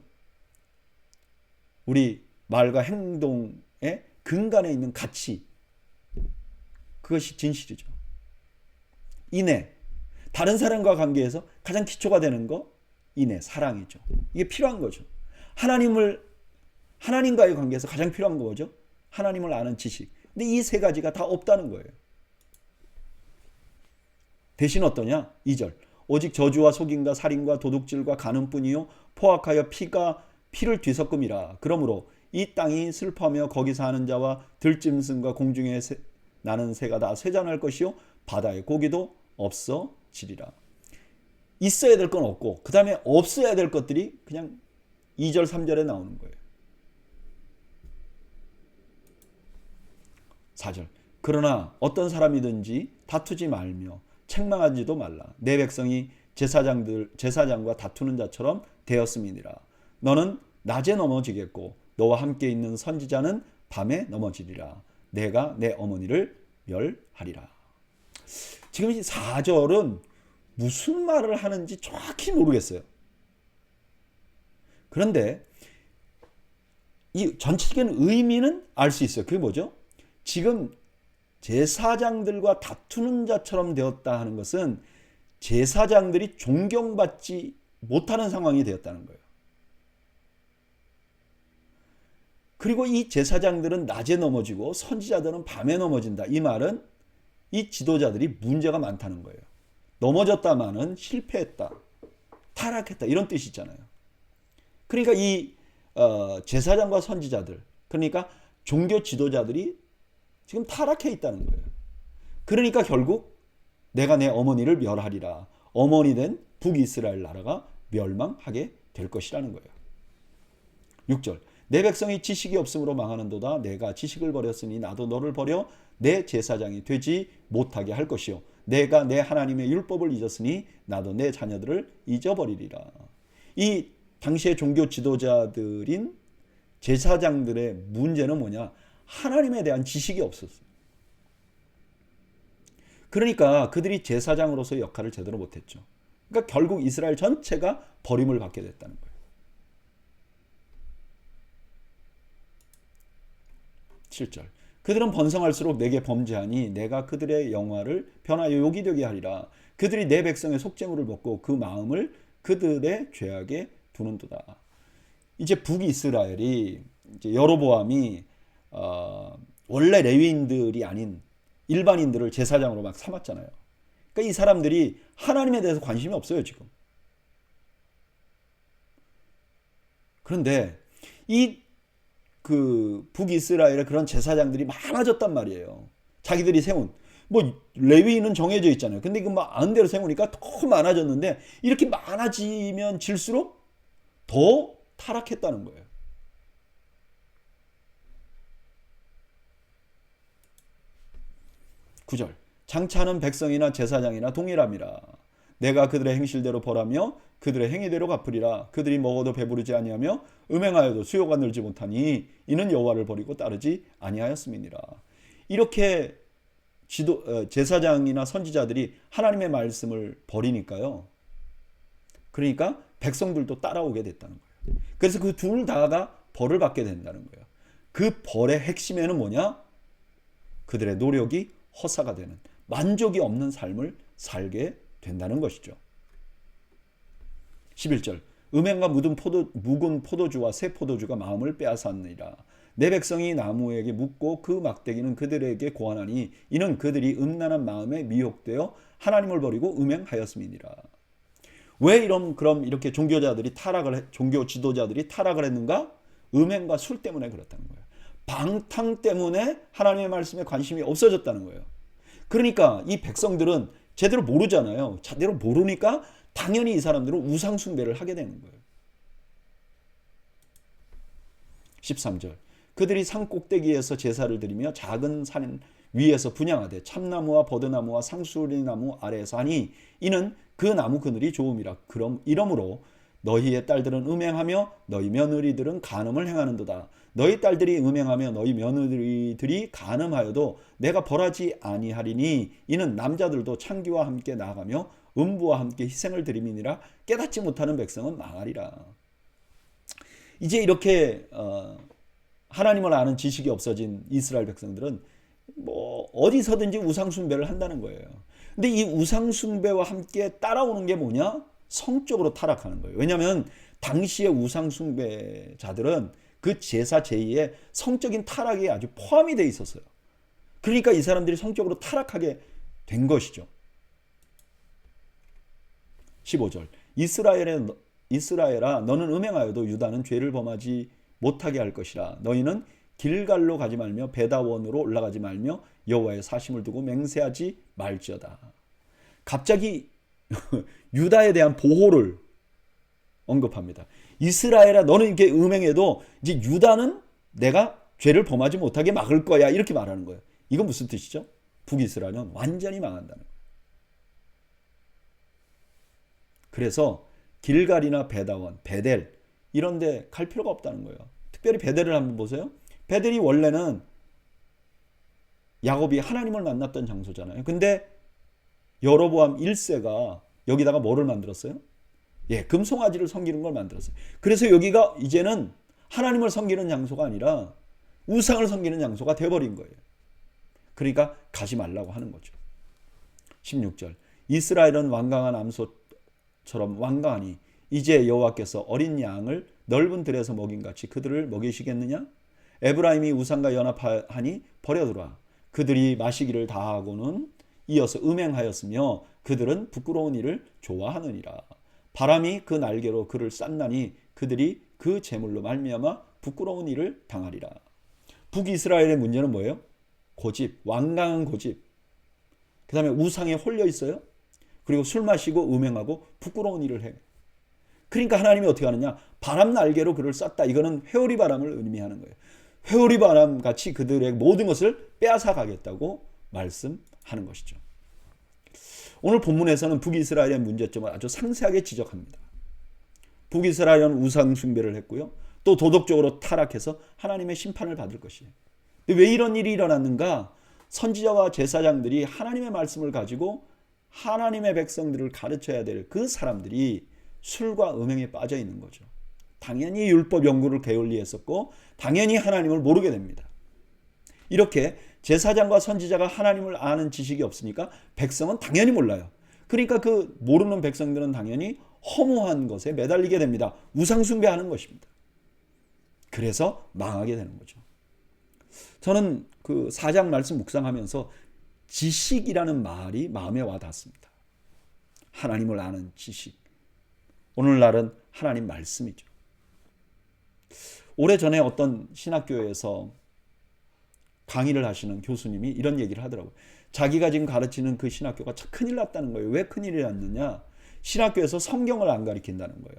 우리 말과 행동의 근간에 있는 가치. 그것이 진실이죠. 인애. 다른 사람과 관계에서 가장 기초가 되는 거 인애, 사랑이죠. 이게 필요한 거죠. 하나님과의 관계에서 가장 필요한 거 뭐죠? 하나님을 아는 지식. 근데 이 세 가지가 다 없다는 거예요. 대신 어떠냐? 2절. 오직 저주와 속임과 살인과 도둑질과 간음뿐이요 포악하여 피를 뒤섞음이라. 그러므로 이 땅이 슬퍼하며 거기 사는 자와 들짐승과 공중에 나는 새가 다 쇠잔할 것이요 바다의 고기도 없어지리라. 있어야 될 건 없고 그 다음에 없어야 될 것들이 그냥 2절 3절에 나오는 거예요. 4절. 그러나 어떤 사람이든지 다투지 말며 책망하지도 말라. 내 백성이 제사장과 다투는 자처럼 되었음이니라. 너는 낮에 넘어지겠고 너와 함께 있는 선지자는 밤에 넘어지리라. 내가 내 어머니를 멸하리라. 지금 이 4절은 무슨 말을 하는지 정확히 모르겠어요. 그런데 이 전체적인 의미는 알 수 있어요. 그게 뭐죠? 지금 제사장들과 다투는 자처럼 되었다 하는 것은 제사장들이 존경받지 못하는 상황이 되었다는 거예요. 그리고 이 제사장들은 낮에 넘어지고 선지자들은 밤에 넘어진다. 이 말은 이 지도자들이 문제가 많다는 거예요. 넘어졌다마는 실패했다, 타락했다 이런 뜻이 있잖아요. 그러니까 이 제사장과 선지자들, 그러니까 종교 지도자들이 지금 타락해 있다는 거예요. 그러니까 결국 내가 내 어머니를 멸하리라. 어머니 된 북이스라엘 나라가 멸망하게 될 것이라는 거예요. 6절. 내 백성이 지식이 없으므로 망하는도다. 내가 지식을 버렸으니 나도 너를 버려 내 제사장이 되지 못하게 할 것이요. 내가 내 하나님의 율법을 잊었으니 나도 내 자녀들을 잊어버리리라. 이 당시의 종교 지도자들인 제사장들의 문제는 뭐냐? 하나님에 대한 지식이 없었어요. 그러니까 그들이 제사장으로서의 역할을 제대로 못했죠. 그러니까 결국 이스라엘 전체가 버림을 받게 됐다는 거예요. 7절. 그들은 번성할수록 내게 범죄하니 내가 그들의 영화를 변하여 욕이 되게 하리라. 그들이 내 백성의 속죄물을 먹고 그 마음을 그들의 죄악에 두는도다. 이제 북이스라엘이 이제 여로보암이 원래 레위인들이 아닌 일반인들을 제사장으로 막 삼았잖아요. 그러니까 이 사람들이 하나님에 대해서 관심이 없어요 지금. 그런데 그 북이스라엘의 그런 제사장들이 많아졌단 말이에요. 자기들이 세운 뭐 레위인은 정해져 있잖아요. 근데 이거 막 안대로 세우니까 더 많아졌는데 이렇게 많아지면 질수록 더 타락했다는 거예요. 9절. 장차는 백성이나 제사장이나 동일함이라. 내가 그들의 행실대로 벌하며 그들의 행위대로 갚으리라. 그들이 먹어도 배부르지 아니하며 음행하여도 수요가 늘지 못하니 이는 여호와를 버리고 따르지 아니하였음이니라. 이렇게 제사장이나 선지자들이 하나님의 말씀을 버리니까요. 그러니까 백성들도 따라오게 됐다는 거예요. 그래서 그 둘 다가 벌을 받게 된다는 거예요. 그 벌의 핵심에는 뭐냐? 그들의 노력이 허사가 되는, 만족이 없는 삶을 살게 된다는 것이죠. 11절. 음행과 묵은 포도주와 새 포도주가 마음을 빼앗았느니라. 내 백성이 나무에게 묻고 그 막대기는 그들에게 고하나니 이는 그들이 음란한 마음에 미혹되어 하나님을 버리고 음행하였음이니라. 왜 그럼 이렇게 종교 지도자들이 타락을 했는가? 음행과 술 때문에 그렇다는 거예요. 방탕 때문에 하나님의 말씀에 관심이 없어졌다는 거예요. 그러니까 이 백성들은 제대로 모르잖아요. 제대로 모르니까 당연히 이 사람들은 우상 숭배를 하게 되는 거예요. 13절. 그들이 산 꼭대기에서 제사를 드리며 작은 산 위에서 분향하되 참나무와 버드나무와 상수리나무 아래에서 하니 이는 그 나무 그늘이 좋음이라. 그럼 이러므로 너희의 딸들은 음행하며 너희 며느리들은 간음을 행하는도다. 너희 딸들이 음행하며 너희 며느리들이 간음하여도 내가 벌하지 아니하리니 이는 남자들도 창기와 함께 나아가며 음부와 함께 희생을 드림이니라. 깨닫지 못하는 백성은 망하리라. 이제 이렇게 하나님을 아는 지식이 없어진 이스라엘 백성들은 뭐 어디서든지 우상숭배를 한다는 거예요. 근데 이 우상숭배와 함께 따라오는 게 뭐냐? 성적으로 타락하는 거예요. 왜냐하면 당시의 우상숭배자들은 그 제사 제의에 성적인 타락이 아주 포함이 돼 있었어요. 그러니까 이 사람들이 성적으로 타락하게 된 것이죠. 15절 이스라엘아 너는 음행하여도 유다는 죄를 범하지 못하게 할 것이라. 너희는 길갈로 가지 말며 베다원으로 올라가지 말며 여호와의 사심을 두고 맹세하지 말지어다. 갑자기 유다에 대한 보호를 언급합니다. 이스라엘아 너는 이렇게 음행해도 이제 유다는 내가 죄를 범하지 못하게 막을 거야 이렇게 말하는 거예요. 이건 무슨 뜻이죠? 북이스라엘은 완전히 망한다는 거예요. 그래서 길갈이나 베다원, 베델 이런 데 갈 필요가 없다는 거예요. 특별히 베델을 한번 보세요. 베델이 원래는 야곱이 하나님을 만났던 장소잖아요. 근데 여로보암 1세가 여기다가 뭐를 만들었어요? 금송아지를 섬기는 걸 만들었어요. 그래서 여기가 이제는 하나님을 섬기는 장소가 아니라 우상을 섬기는 장소가 되어버린 거예요. 그러니까 가지 말라고 하는 거죠. 16절 이스라엘은 완강한 암소처럼 완강하니 이제 여호와께서 어린 양을 넓은 들에서 먹인같이 그들을 먹이시겠느냐? 에브라임이 우상과 연합하니 버려두라. 그들이 마시기를 다하고는 이어서 음행하였으며 그들은 부끄러운 일을 좋아하느니라. 바람이 그 날개로 그를 쌌나니 그들이 그 재물로 말미암아 부끄러운 일을 당하리라. 북이스라엘의 문제는 뭐예요? 고집, 완강한 고집. 그 다음에 우상에 홀려 있어요. 그리고 술 마시고 음행하고 부끄러운 일을 해. 그러니까 하나님이 어떻게 하느냐? 바람 날개로 그를 쌌다. 이거는 회오리 바람을 의미하는 거예요. 회오리 바람 같이 그들의 모든 것을 빼앗아 가겠다고 말씀하는 것이죠. 오늘 본문에서는 북이스라엘의 문제점을 아주 상세하게 지적합니다. 북이스라엘은 우상 숭배를 했고요. 또 도덕적으로 타락해서 하나님의 심판을 받을 것이에요. 왜 이런 일이 일어났는가? 선지자와 제사장들이 하나님의 말씀을 가지고 하나님의 백성들을 가르쳐야 될 그 사람들이 술과 음행에 빠져 있는 거죠. 당연히 율법 연구를 게을리했었고 당연히 하나님을 모르게 됩니다. 이렇게 제사장과 선지자가 하나님을 아는 지식이 없으니까 백성은 당연히 몰라요. 그러니까 그 모르는 백성들은 당연히 허무한 것에 매달리게 됩니다. 우상숭배하는 것입니다. 그래서 망하게 되는 거죠. 저는 그 4장 말씀 묵상하면서 지식이라는 말이 마음에 와닿습니다. 하나님을 아는 지식. 오늘날은 하나님 말씀이죠. 오래전에 어떤 신학교에서 강의를 하시는 교수님이 이런 얘기를 하더라고요. 자기가 지금 가르치는 그 신학교가 참 큰일 났다는 거예요. 왜 큰일이 났느냐? 신학교에서 성경을 안 가르친다는 거예요.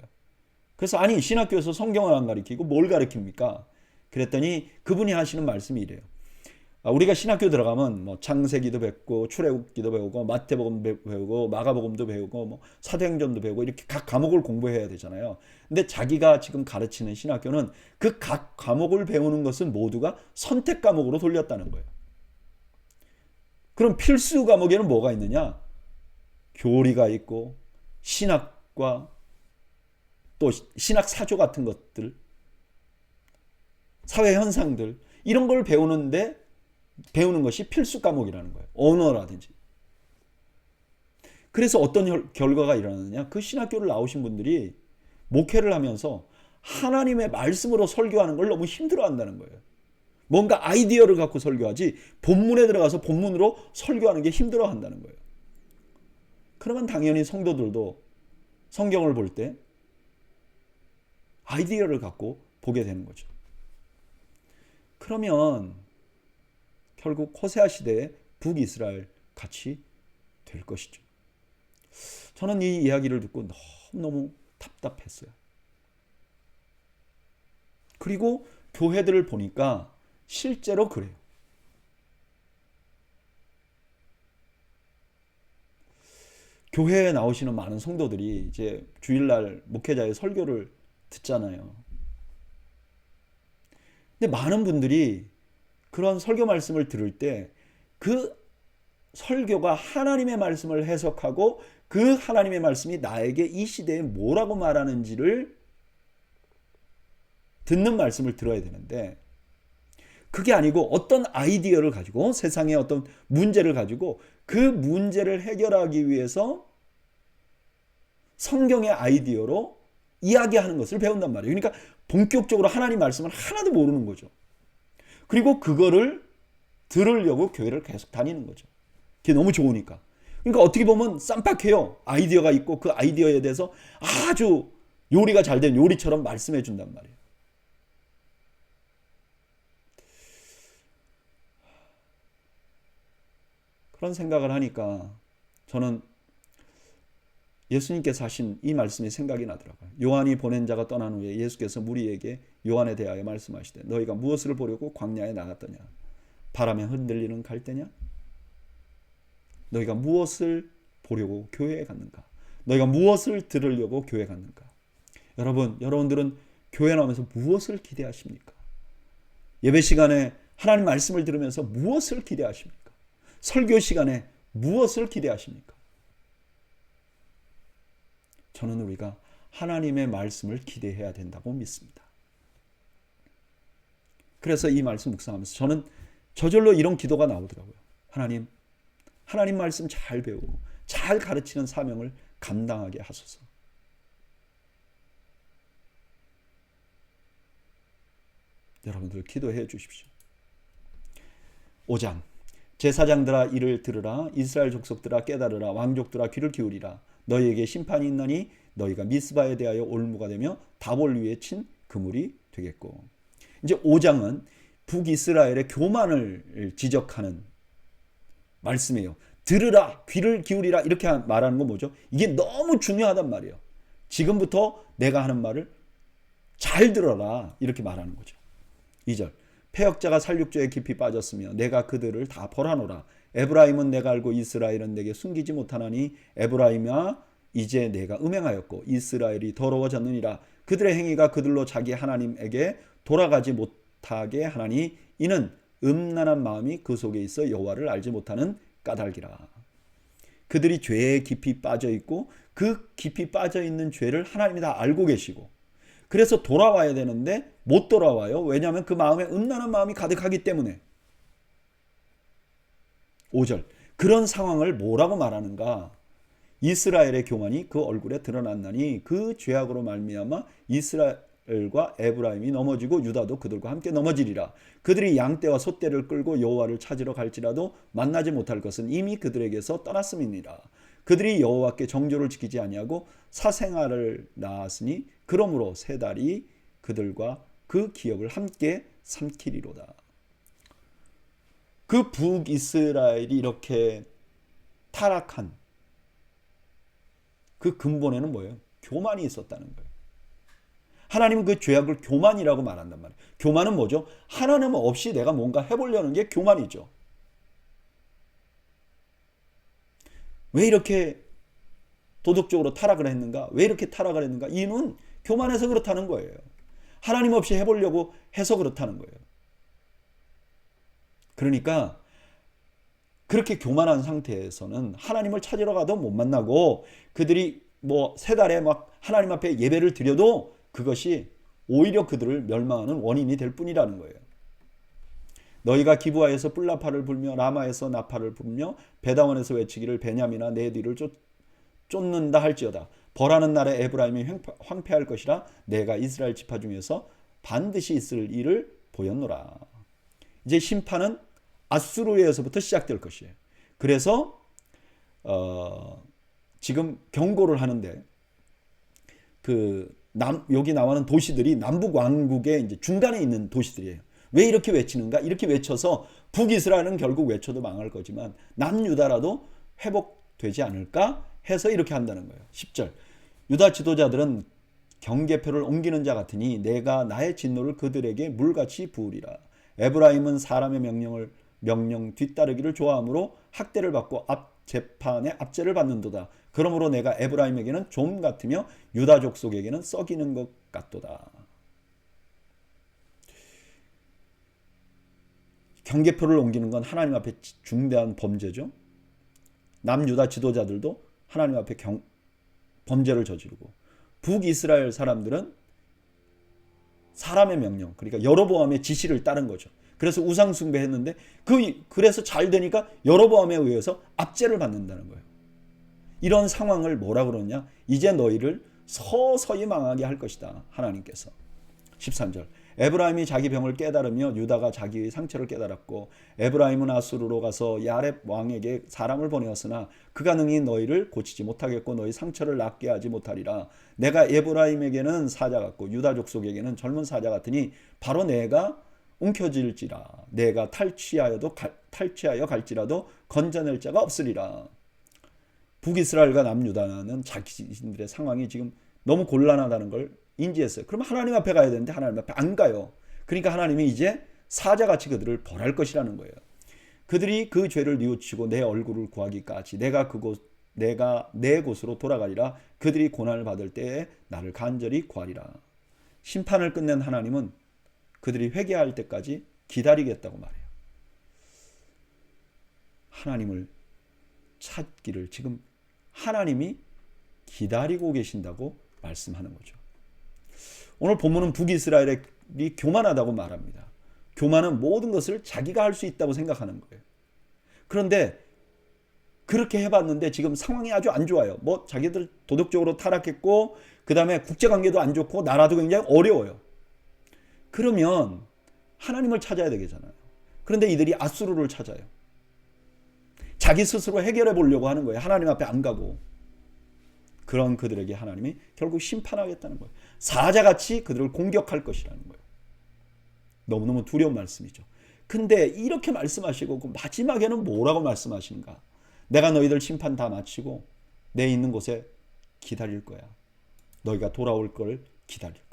그래서 아니 신학교에서 성경을 안 가르치고 뭘 가르칩니까? 그랬더니 그분이 하시는 말씀이 이래요. 우리가 신학교 들어가면 뭐 창세기도 배우고 출애굽기도 배우고 마태복음 배우고 마가복음도 배우고 뭐 사도행전도 배우고 이렇게 각 과목을 공부해야 되잖아요. 근데 자기가 지금 가르치는 신학교는 그 각 과목을 배우는 것은 모두가 선택 과목으로 돌렸다는 거예요. 그럼 필수 과목에는 뭐가 있느냐? 교리가 있고 신학과 또 신학 사조 같은 것들, 사회 현상들 이런 걸 배우는 것이 필수 과목이라는 거예요. 언어라든지. 그래서 어떤 결과가 일어나느냐? 그 신학교를 나오신 분들이 목회를 하면서 하나님의 말씀으로 설교하는 걸 너무 힘들어한다는 거예요. 뭔가 아이디어를 갖고 설교하지 본문에 들어가서 본문으로 설교하는 게 힘들어한다는 거예요. 그러면 당연히 성도들도 성경을 볼 때 아이디어를 갖고 보게 되는 거죠. 그러면 결국 호세아 시대의 북이스라엘 같이 될 것이죠. 저는 이 이야기를 듣고 너무너무 답답했어요. 그리고 교회들을 보니까 실제로 그래요. 교회에 나오시는 많은 성도들이 이제 주일날 목회자의 설교를 듣잖아요. 근데 많은 분들이 그런 설교 말씀을 들을 때 그 설교가 하나님의 말씀을 해석하고 그 하나님의 말씀이 나에게 이 시대에 뭐라고 말하는지를 듣는 말씀을 들어야 되는데, 그게 아니고 어떤 아이디어를 가지고, 세상의 어떤 문제를 가지고 그 문제를 해결하기 위해서 성경의 아이디어로 이야기하는 것을 배운단 말이에요. 그러니까 본격적으로 하나님 말씀을 하나도 모르는 거죠. 그리고 그거를 들으려고 교회를 계속 다니는 거죠. 그게 너무 좋으니까. 그러니까 어떻게 보면 쌈박해요. 아이디어가 있고 그 아이디어에 대해서 아주 요리가 잘 된 요리처럼 말씀해 준단 말이에요. 그런 생각을 하니까 저는 예수님께서 하신 이 말씀이 생각이 나더라고요. 요한이 보낸 자가 떠난 후에 예수께서 무리에게 요한에 대하여 말씀하시되 너희가 무엇을 보려고 광야에 나갔더냐? 바람에 흔들리는 갈대냐? 너희가 무엇을 보려고 교회에 갔는가? 너희가 무엇을 들으려고 교회에 갔는가? 여러분들은 교회 나오면서 무엇을 기대하십니까? 예배 시간에 하나님 말씀을 들으면서 무엇을 기대하십니까? 설교 시간에 무엇을 기대하십니까? 저는 우리가 하나님의 말씀을 기대해야 된다고 믿습니다. 그래서 이 말씀 묵상하면서 저는 저절로 이런 기도가 나오더라고요. 하나님 말씀 잘 배우고 잘 가르치는 사명을 감당하게 하소서. 여러분들 기도해 주십시오. 5장 제사장들아 이를 들으라. 이스라엘 족속들아 깨달으라. 왕족들아 귀를 기울이라. 너희에게 심판이 있나니 너희가 미스바에 대하여 올무가 되며 다볼 위에 친 그물이 되겠고. 이제 5장은 북이스라엘의 교만을 지적하는 말씀이에요. 들으라, 귀를 기울이라 이렇게 말하는 건 뭐죠? 이게 너무 중요하단 말이에요. 지금부터 내가 하는 말을 잘 들어라 이렇게 말하는 거죠. 2절 패역자가 살육죄에 깊이 빠졌으며 내가 그들을 다 벌하노라. 에브라임은 내가 알고 이스라엘은 내게 숨기지 못하나니 에브라임아 이제 내가 음행하였고 이스라엘이 더러워졌느니라. 그들의 행위가 그들로 자기 하나님에게 돌아가지 못하게 하나니 이는 음란한 마음이 그 속에 있어 여호와를 알지 못하는 까닭이라. 그들이 죄에 깊이 빠져 있고 그 깊이 빠져 있는 죄를 하나님이 다 알고 계시고 그래서 돌아와야 되는데 못 돌아와요. 왜냐하면 그 마음에 음란한 마음이 가득하기 때문에. 5절 그런 상황을 뭐라고 말하는가? 이스라엘의 교만이 그 얼굴에 드러났나니 그 죄악으로 말미암아 이스라엘과 에브라임이 넘어지고 유다도 그들과 함께 넘어지리라. 그들이 양떼와 소떼를 끌고 여호와를 찾으러 갈지라도 만나지 못할 것은 이미 그들에게서 떠났음이니라. 그들이 여호와께 정조를 지키지 아니하고 사생아를 낳았으니 그러므로 세 달이 그들과 그 기업을 함께 삼키리로다. 그 북이스라엘이 이렇게 타락한 그 근본에는 뭐예요? 교만이 있었다는 거예요. 하나님은 그 죄악을 교만이라고 말한단 말이에요. 교만은 뭐죠? 하나님 없이 내가 뭔가 해보려는 게 교만이죠. 왜 이렇게 도덕적으로 타락을 했는가? 왜 이렇게 타락을 했는가? 이유는 교만해서 그렇다는 거예요. 하나님 없이 해보려고 해서 그렇다는 거예요. 그러니까 그렇게 교만한 상태에서는 하나님을 찾으러 가도 못 만나고 그들이 뭐 세 달에 막 하나님 앞에 예배를 드려도 그것이 오히려 그들을 멸망하는 원인이 될 뿐이라는 거예요. 너희가 기브아에서 뿔나파를 불며 라마에서 나파를 불며 베다원에서 외치기를 베냐민아 내 뒤를 쫓는다 할지어다. 벌하는 날에 에브라임이 황폐할 것이라 내가 이스라엘 지파 중에서 반드시 있을 일을 보였노라. 이제 심판은 아수르에서부터 시작될 것이에요. 그래서 지금 경고를 하는데 여기 나오는 도시들이 남북 왕국의 이제 중간에 있는 도시들이에요. 왜 이렇게 외치는가? 이렇게 외쳐서 북이스라엘은 결국 외쳐도 망할 거지만 남유다라도 회복되지 않을까 해서 이렇게 한다는 거예요. 10절 유다 지도자들은 경계표를 옮기는 자 같으니 내가 나의 진노를 그들에게 물같이 부으리라. 에브라임은 사람의 명령 뒤따르기를 좋아하므로 학대를 받고 재판의 압제를 받는도다. 그러므로 내가 에브라임에게는 좀 같으며 유다 족속에게는 썩이는 것 같도다. 경계표를 옮기는 건 하나님 앞에 중대한 범죄죠. 남유다 지도자들도 하나님 앞에 범죄를 저지르고, 북이스라엘 사람들은 사람의 명령, 그러니까 여로보암의 지시를 따른 거죠. 그래서 우상 숭배했는데 그래서 잘 되니까 여로보암에 의해서 압제를 받는다는 거예요. 이런 상황을 뭐라 그러냐? 이제 너희를 서서히 망하게 할 것이다. 하나님께서. 13절. 에브라임이 자기 병을 깨달으며 유다가 자기의 상처를 깨달았고, 에브라임은 아수르로 가서 야렙 왕에게 사람을 보내었으나 그가 능히 너희를 고치지 못하겠고 너희 상처를 낫게 하지 못하리라. 내가 에브라임에게는 사자 같고 유다 족속에게는 젊은 사자 같으니 바로 내가 움켜질지라. 내가 탈취하여 갈지라도 건져낼 자가 없으리라. 북이스라엘과 남유다는 자신들의 상황이 지금 너무 곤란하다는 걸 인지했어요. 그럼 하나님 앞에 가야 되는데 하나님 앞에 안 가요. 그러니까 하나님이 이제 사자같이 그들을 벌할 것이라는 거예요. 그들이 그 죄를 뉘우치고 내 얼굴을 구하기까지 내가 내 곳으로 돌아가리라. 그들이 고난을 받을 때에 나를 간절히 구하리라. 심판을 끝낸 하나님은 그들이 회개할 때까지 기다리겠다고 말해요. 하나님을 찾기를 지금 하나님이 기다리고 계신다고 말씀하는 거죠. 오늘 본문은 북이스라엘이 교만하다고 말합니다. 교만은 모든 것을 자기가 할 수 있다고 생각하는 거예요. 그런데 그렇게 해봤는데 지금 상황이 아주 안 좋아요. 뭐 자기들 도덕적으로 타락했고, 그 다음에 국제관계도 안 좋고, 나라도 굉장히 어려워요. 그러면 하나님을 찾아야 되겠잖아요. 그런데 이들이 아수르를 찾아요. 자기 스스로 해결해 보려고 하는 거예요. 하나님 앞에 안 가고. 그런 그들에게 하나님이 결국 심판하겠다는 거예요. 사자같이 그들을 공격할 것이라는 거예요. 너무너무 두려운 말씀이죠. 근데 이렇게 말씀하시고 그 마지막에는 뭐라고 말씀하시는가? 내가 너희들 심판 다 마치고 내 있는 곳에 기다릴 거야. 너희가 돌아올 걸 기다릴 거야.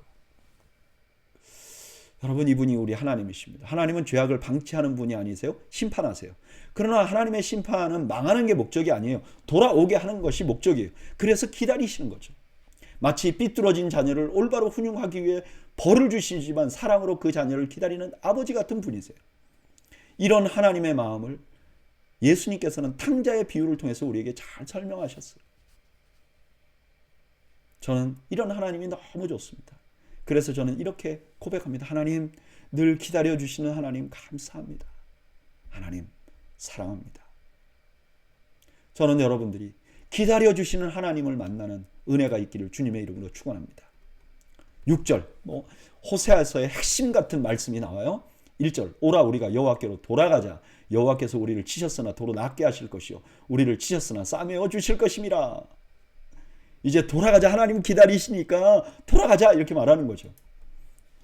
여러분, 이분이 우리 하나님이십니다. 하나님은 죄악을 방치하는 분이 아니세요. 심판하세요. 그러나 하나님의 심판은 망하는 게 목적이 아니에요. 돌아오게 하는 것이 목적이에요. 그래서 기다리시는 거죠. 마치 삐뚤어진 자녀를 올바로 훈육하기 위해 벌을 주시지만 사랑으로 그 자녀를 기다리는 아버지 같은 분이세요. 이런 하나님의 마음을 예수님께서는 탕자의 비유를 통해서 우리에게 잘 설명하셨어요. 저는 이런 하나님이 너무 좋습니다. 그래서 저는 이렇게 고백합니다. 하나님, 늘 기다려주시는 하나님 감사합니다. 하나님 사랑합니다. 저는 여러분들이 기다려주시는 하나님을 만나는 은혜가 있기를 주님의 이름으로 축원합니다. 6절 호세아서의 핵심 같은 말씀이 나와요. 1절 오라 우리가 여호와께로 돌아가자. 여호와께서 우리를 치셨으나 도로 낫게 하실 것이요 우리를 치셨으나 싸매어 주실 것임이라. 이제 돌아가자. 하나님 기다리시니까 돌아가자 이렇게 말하는 거죠.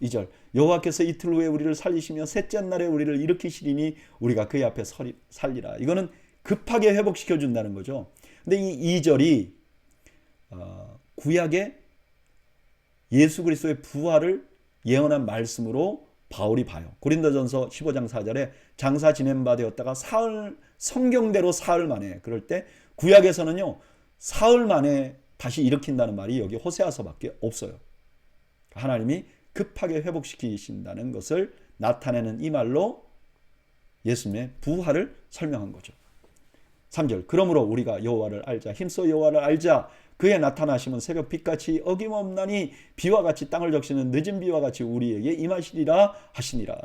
2절 여호와께서 이틀 후에 우리를 살리시며 셋째 날에 우리를 일으키시리니 우리가 그의 앞에 살리라. 이거는 급하게 회복시켜 준다는 거죠. 근데 이 2절이 구약의 예수 그리스도의 부활을 예언한 말씀으로 바울이 봐요. 고린도전서 15장 4절에 장사 지낸 바 되었다가 성경대로 사흘 만에, 그럴 때 구약에서는요 사흘 만에 다시 일으킨다는 말이 여기 호세아서밖에 없어요. 하나님이 급하게 회복시키신다는 것을 나타내는 이 말로 예수님의 부활을 설명한 거죠. 3절 그러므로 우리가 여호와를 알자. 힘써 여호와를 알자. 그의 나타나심은 새벽 빛같이 어김없나니 비와 같이 땅을 적시는 늦은 비와 같이 우리에게 임하시리라 하시니라.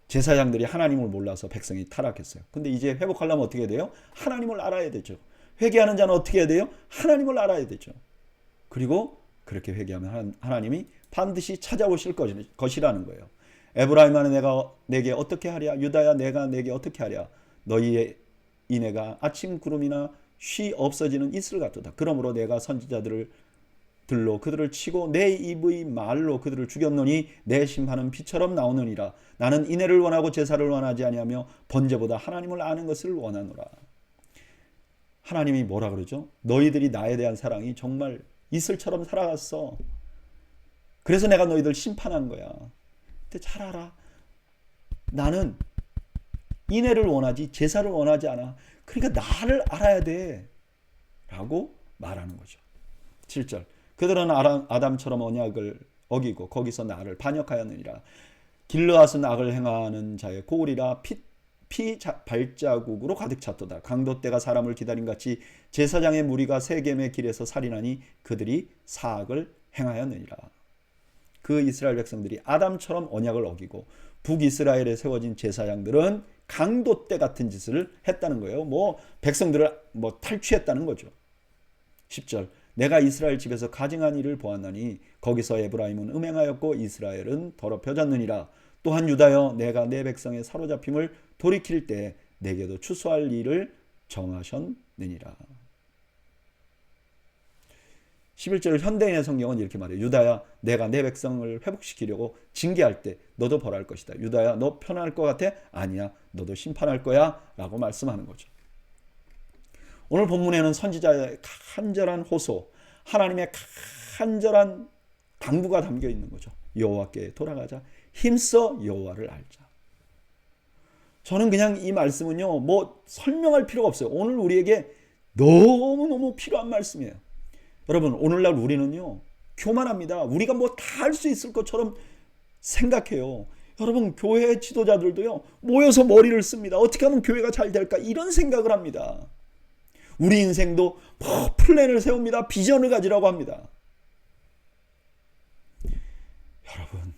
제사장들이 하나님을 몰라서 백성이 타락했어요. 근데 이제 회복하려면 어떻게 돼요? 하나님을 알아야 되죠. 회개하는 자는 어떻게 해야 돼요? 하나님을 알아야 되죠. 그리고 그렇게 회개하면 하나님이 반드시 찾아오실 것이라는 거예요. 에브라임아 내게 어떻게 하랴? 유다야 내가 내게 어떻게 하랴? 너희의 이내가 아침 구름이나 쉬 없어지는 이슬 같도다. 그러므로 내가 선지자들로 그들을 치고 내 입의 말로 그들을 죽였노니 내 심판은 비처럼 나오느니라. 나는 인애를 원하고 제사를 원하지 아니하며 번제보다 하나님을 아는 것을 원하노라. 하나님이 뭐라 그러죠? 너희들이 나에 대한 사랑이 정말 이슬처럼 살아갔어. 그래서 내가 너희들 심판한 거야. 근데 잘 알아. 나는 인애를 원하지 제사를 원하지 않아. 그러니까 나를 알아야 돼 라고 말하는 거죠. 7절 그들은 아담처럼 언약을 어기고 거기서 나를 반역하였느니라. 길르앗은 악을 행하는 자의 고울이라 피 발자국으로 가득 찼도다. 강도 때가 사람을 기다린 같이 제사장의 무리가 세겜의 길에서 살인하니 그들이 사악을 행하였느니라. 그 이스라엘 백성들이 아담처럼 언약을 어기고 북이스라엘에 세워진 제사장들은 강도 때 같은 짓을 했다는 거예요. 백성들을 탈취했다는 거죠. 10절 내가 이스라엘 집에서 가증한 일을 보았나니 거기서 에브라임은 음행하였고 이스라엘은 더럽혀졌느니라. 또한 유다여 내가 내 백성의 사로잡힘을 돌이킬 때 내게도 추수할 일을 정하셨느니라. 11절 현대인의 성경은 이렇게 말해요. 유다야 내가 내 백성을 회복시키려고 징계할 때 너도 벌할 것이다. 유다야 너 편할 것 같아? 아니야 너도 심판할 거야 라고 말씀하는 거죠. 오늘 본문에는 선지자의 간절한 호소, 하나님의 간절한 당부가 담겨 있는 거죠. 여호와께 돌아가자. 힘써 여호와를 알자. 저는 그냥 이 말씀은요, 설명할 필요가 없어요. 오늘 우리에게 너무너무 필요한 말씀이에요. 여러분, 오늘날 우리는요, 교만합니다. 우리가 다 할 수 있을 것처럼 생각해요. 여러분, 교회 지도자들도요, 모여서 머리를 씁니다. 어떻게 하면 교회가 잘 될까? 이런 생각을 합니다. 우리 인생도 플랜을 세웁니다. 비전을 가지라고 합니다. 여러분,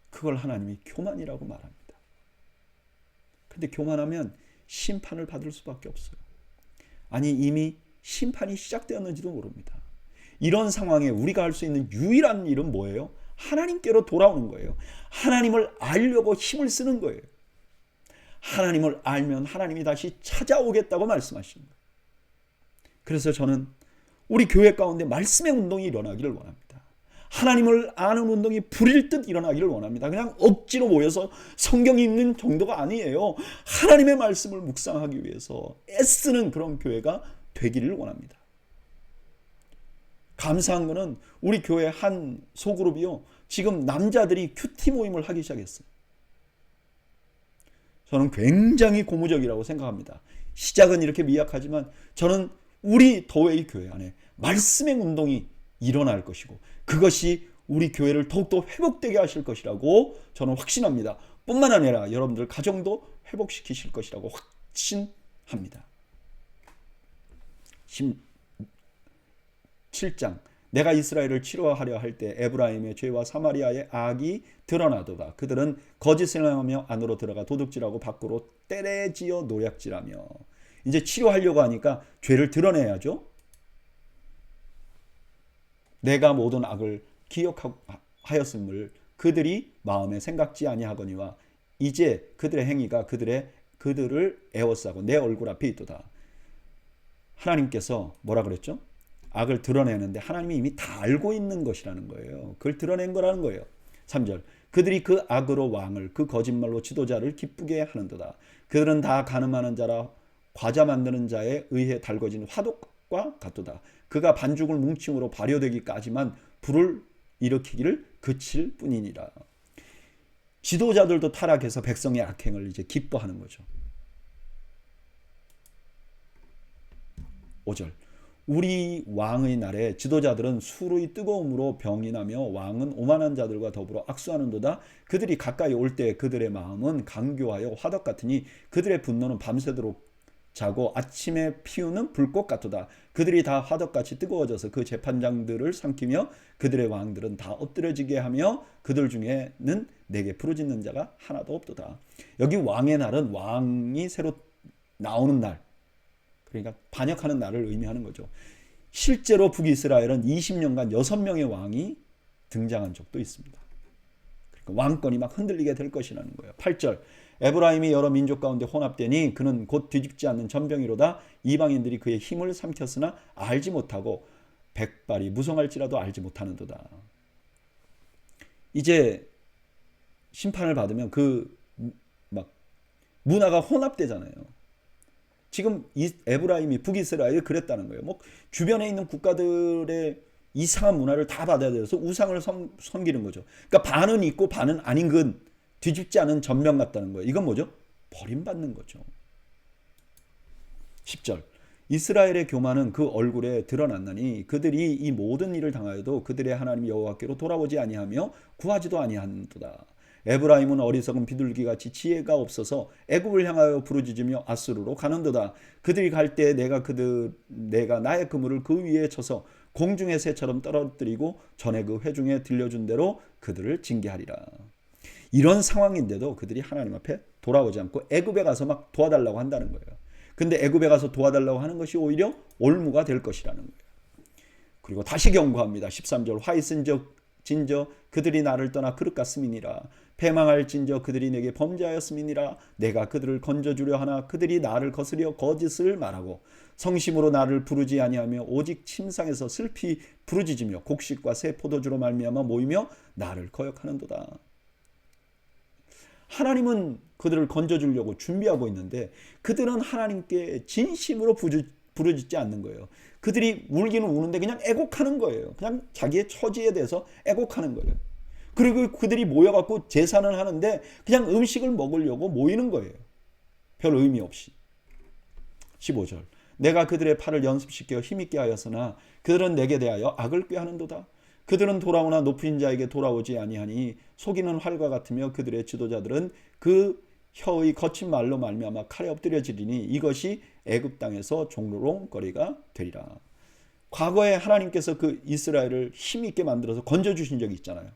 그걸 하나님이 교만이라고 말합니다. 근데 교만하면 심판을 받을 수밖에 없어요. 아니, 이미 심판이 시작되었는지도 모릅니다. 이런 상황에 우리가 할 수 있는 유일한 일은 뭐예요? 하나님께로 돌아오는 거예요. 하나님을 알려고 힘을 쓰는 거예요. 하나님을 알면 하나님이 다시 찾아오겠다고 말씀하시는 거예요. 그래서 저는 우리 교회 가운데 말씀의 운동이 일어나기를 원합니다. 하나님을 아는 운동이 불일 듯 일어나기를 원합니다. 그냥 억지로 모여서 성경 읽는 정도가 아니에요. 하나님의 말씀을 묵상하기 위해서 애쓰는 그런 교회가 되기를 원합니다. 감사한 거는 우리 교회 한 소그룹이요, 지금 남자들이 큐티 모임을 하기 시작했어요. 저는 굉장히 고무적이라고 생각합니다. 시작은 이렇게 미약하지만 저는 우리 더웨이 교회 안에 말씀의 운동이 일어날 것이고 그것이 우리 교회를 더욱더 회복되게 하실 것이라고 저는 확신합니다. 뿐만 아니라 여러분들 가정도 회복시키실 것이라고 확신합니다. 7장 내가 이스라엘을 치료하려 할 때 에브라임의 죄와 사마리아의 악이 드러나도다. 그들은 거짓을 행하며 안으로 들어가 도둑질하고 밖으로 떼레지어 노략질하며. 이제 치료하려고 하니까 죄를 드러내야죠. 내가 모든 악을 기억하였음을 그들이 마음에 생각지 아니하거니와 이제 그들의 행위가 그들을 애워싸고 내 얼굴 앞에 있도다. 하나님께서 뭐라 그랬죠? 악을 드러내는데 하나님이 이미 다 알고 있는 것이라는 거예요. 그걸 드러낸 거라는 거예요. 3절 그들이 그 악으로 왕을 그 거짓말로 지도자를 기쁘게 하는도다. 그들은 다 가늠하는 자라 과자 만드는 자에 의해 달궈진 화독과 같도다. 그가 반죽을 뭉침으로 발효되기까지만 불을 일으키기를 그칠 뿐이니라. 지도자들도 타락해서 백성의 악행을 이제 기뻐하는 거죠. 5절 우리 왕의 날에 지도자들은 수르의 뜨거움으로 병이 나며 왕은 오만한 자들과 더불어 악수하는도다. 그들이 가까이 올 때 그들의 마음은 강교하여 화덕 같으니 그들의 분노는 밤새도록 자고 아침에 피우는 불꽃 같도다. 그들이 다 화덕같이 뜨거워져서 그 재판장들을 삼키며 그들의 왕들은 다 엎드려지게 하며 그들 중에는 내게 부르짖는 자가 하나도 없도다. 여기 왕의 날은 왕이 새로 나오는 날, 그러니까 반역하는 날을 의미하는 거죠. 실제로 북이스라엘은 20년간 6명의 왕이 등장한 적도 있습니다. 그러니까 왕권이 막 흔들리게 될 것이라는 거예요. 8절 에브라임이 여러 민족 가운데 혼합되니 그는 곧 뒤집지 않는 전병이로다. 이방인들이 그의 힘을 삼켰으나 알지 못하고 백발이 무성할지라도 알지 못하는도다. 이제 심판을 받으면 그 막 문화가 혼합되잖아요. 지금 에브라임이 북이스라엘이 그랬다는 거예요. 주변에 있는 국가들의 이상한 문화를 다 받아들여서 우상을 섬기는 거죠. 그러니까 반은 있고 반은 아닌 건 뒤집지 않은 전면 같다는 거예요. 이건 뭐죠? 버림받는 거죠. 10절 이스라엘의 교만은 그 얼굴에 드러났나니 그들이 이 모든 일을 당하여도 그들의 하나님 여호와께로 돌아오지 아니하며 구하지도 아니한도다. 에브라임은 어리석은 비둘기같이 지혜가 없어서 애굽을 향하여 부르짖으며 아수르로 가는도다. 그들이 갈 때 내가 나의 그물을 그 위에 쳐서 공중의 새처럼 떨어뜨리고 전에 그 회중에 들려준 대로 그들을 징계하리라. 이런 상황인데도 그들이 하나님 앞에 돌아오지 않고 애굽에 가서 막 도와달라고 한다는 거예요. 근데 애굽에 가서 도와달라고 하는 것이 오히려 올무가 될 것이라는 거예요. 그리고 다시 경고합니다. 13절 화이슨저 그들이 나를 떠나 그릇 같음이니라. 패망할 진저 그들이 내게 범죄하였음이니라. 내가 그들을 건져주려 하나 그들이 나를 거스려 거짓을 말하고 성심으로 나를 부르지 아니하며 오직 침상에서 슬피 부르짖으며 곡식과 새 포도주로 말미암아 모이며 나를 거역하는도다. 하나님은 그들을 건져주려고 준비하고 있는데 그들은 하나님께 진심으로 부르짖지 않는 거예요. 그들이 울기는 우는데 그냥 애곡하는 거예요. 그냥 자기의 처지에 대해서 애곡하는 거예요. 그리고 그들이 모여갖고 제사는 하는데 그냥 음식을 먹으려고 모이는 거예요. 별 의미 없이. 15절 내가 그들의 팔을 연습시켜 힘있게 하였으나 그들은 내게 대하여 악을 꾀하는도다. 그들은 돌아오나 높은 자에게 돌아오지 아니하니 속이는 활과 같으며 그들의 지도자들은 그 혀의 거친 말로 말미암아 칼에 엎드려지리니 이것이 애굽 땅에서 종로롱거리가 되리라. 과거에 하나님께서 그 이스라엘을 힘있게 만들어서 건져주신 적이 있잖아요.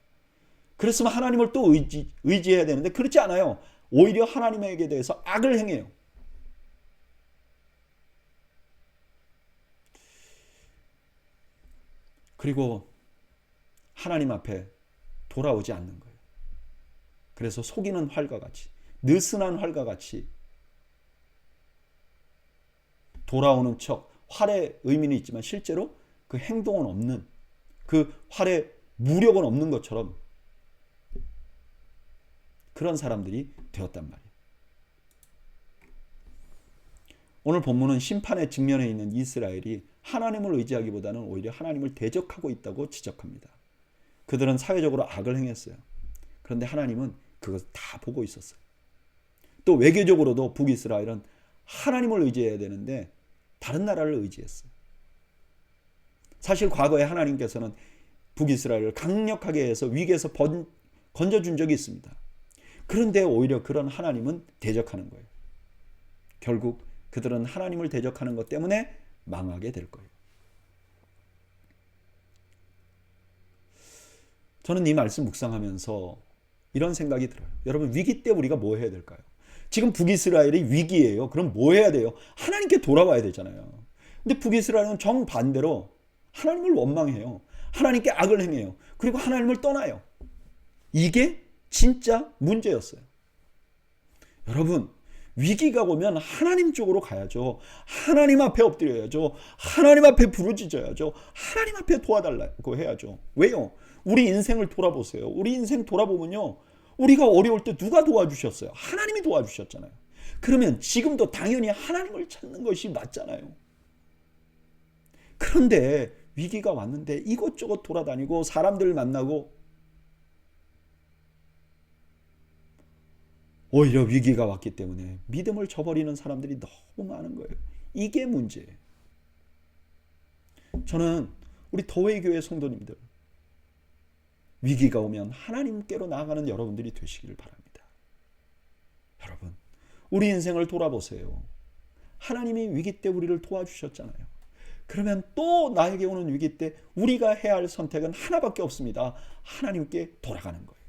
그랬으면 하나님을 또 의지해야 되는데 그렇지 않아요. 오히려 하나님에게 대해서 악을 행해요. 그리고 하나님 앞에 돌아오지 않는 거예요. 그래서 속이는 활과 같이 느슨한 활과 같이 돌아오는 척 활의 의미는 있지만 실제로 그 행동은 없는 그 활의 무력은 없는 것처럼 그런 사람들이 되었단 말이에요. 오늘 본문은 심판의 직면에 있는 이스라엘이 하나님을 의지하기보다는 오히려 하나님을 대적하고 있다고 지적합니다. 그들은 사회적으로 악을 행했어요. 그런데 하나님은 그것을 다 보고 있었어요. 또 외교적으로도 북이스라엘은 하나님을 의지해야 되는데 다른 나라를 의지했어요. 사실 과거에 하나님께서는 북이스라엘을 강력하게 해서 위기에서 건져준 적이 있습니다. 그런데 오히려 그런 하나님은 대적하는 거예요. 결국 그들은 하나님을 대적하는 것 때문에 망하게 될 거예요. 저는 이 말씀 묵상하면서 이런 생각이 들어요. 여러분 위기 때 우리가 뭐 해야 될까요? 지금 북이스라엘이 위기예요. 그럼 뭐 해야 돼요? 하나님께 돌아와야 되잖아요. 근데 북이스라엘은 정반대로 하나님을 원망해요. 하나님께 악을 행해요. 그리고 하나님을 떠나요. 이게 진짜 문제였어요. 여러분 위기가 오면 하나님 쪽으로 가야죠. 하나님 앞에 엎드려야죠. 하나님 앞에 부르짖어야죠. 하나님 앞에 도와달라고 해야죠. 왜요? 우리 인생을 돌아보세요. 우리 인생 돌아보면요. 우리가 어려울 때 누가 도와주셨어요? 하나님이 도와주셨잖아요. 그러면 지금도 당연히 하나님을 찾는 것이 맞잖아요. 그런데 위기가 왔는데 이것저것 돌아다니고 사람들 만나고 오히려 위기가 왔기 때문에 믿음을 저버리는 사람들이 너무 많은 거예요. 이게 문제예요. 저는 우리 더웨이교회 성도님들 위기가 오면 하나님께로 나아가는 여러분들이 되시기를 바랍니다. 여러분 우리 인생을 돌아보세요. 하나님이 위기 때 우리를 도와주셨잖아요. 그러면 또 나에게 오는 위기 때 우리가 해야 할 선택은 하나밖에 없습니다. 하나님께 돌아가는 거예요.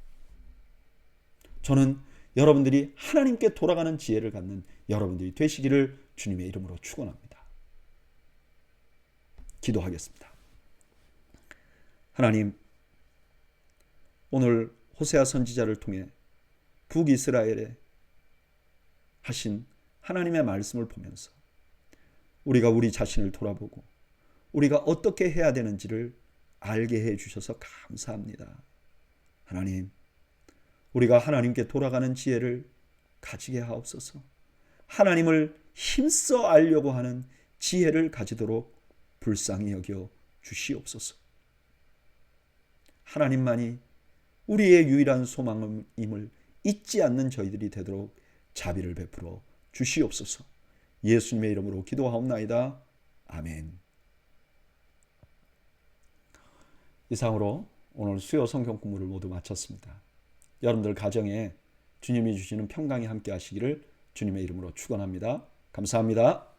저는 여러분들이 하나님께 돌아가는 지혜를 갖는 여러분들이 되시기를 주님의 이름으로 축원합니다. 기도하겠습니다. 하나님, 오늘 호세아 선지자를 통해 북이스라엘에 하신 하나님의 말씀을 보면서 우리가 우리 자신을 돌아보고 우리가 어떻게 해야 되는지를 알게 해 주셔서 감사합니다. 하나님, 우리가 하나님께 돌아가는 지혜를 가지게 하옵소서. 하나님을 힘써 알려고 하는 지혜를 가지도록 불쌍히 여겨 주시옵소서. 하나님만이 우리의 유일한 소망임을 잊지 않는 저희들이 되도록 자비를 베풀어 주시옵소서. 예수님의 이름으로 기도하옵나이다. 아멘. 이상으로 오늘 수요 성경 공부를 모두 마쳤습니다. 여러분들 가정에 주님이 주시는 평강이 함께 하시기를 주님의 이름으로 축원합니다. 감사합니다.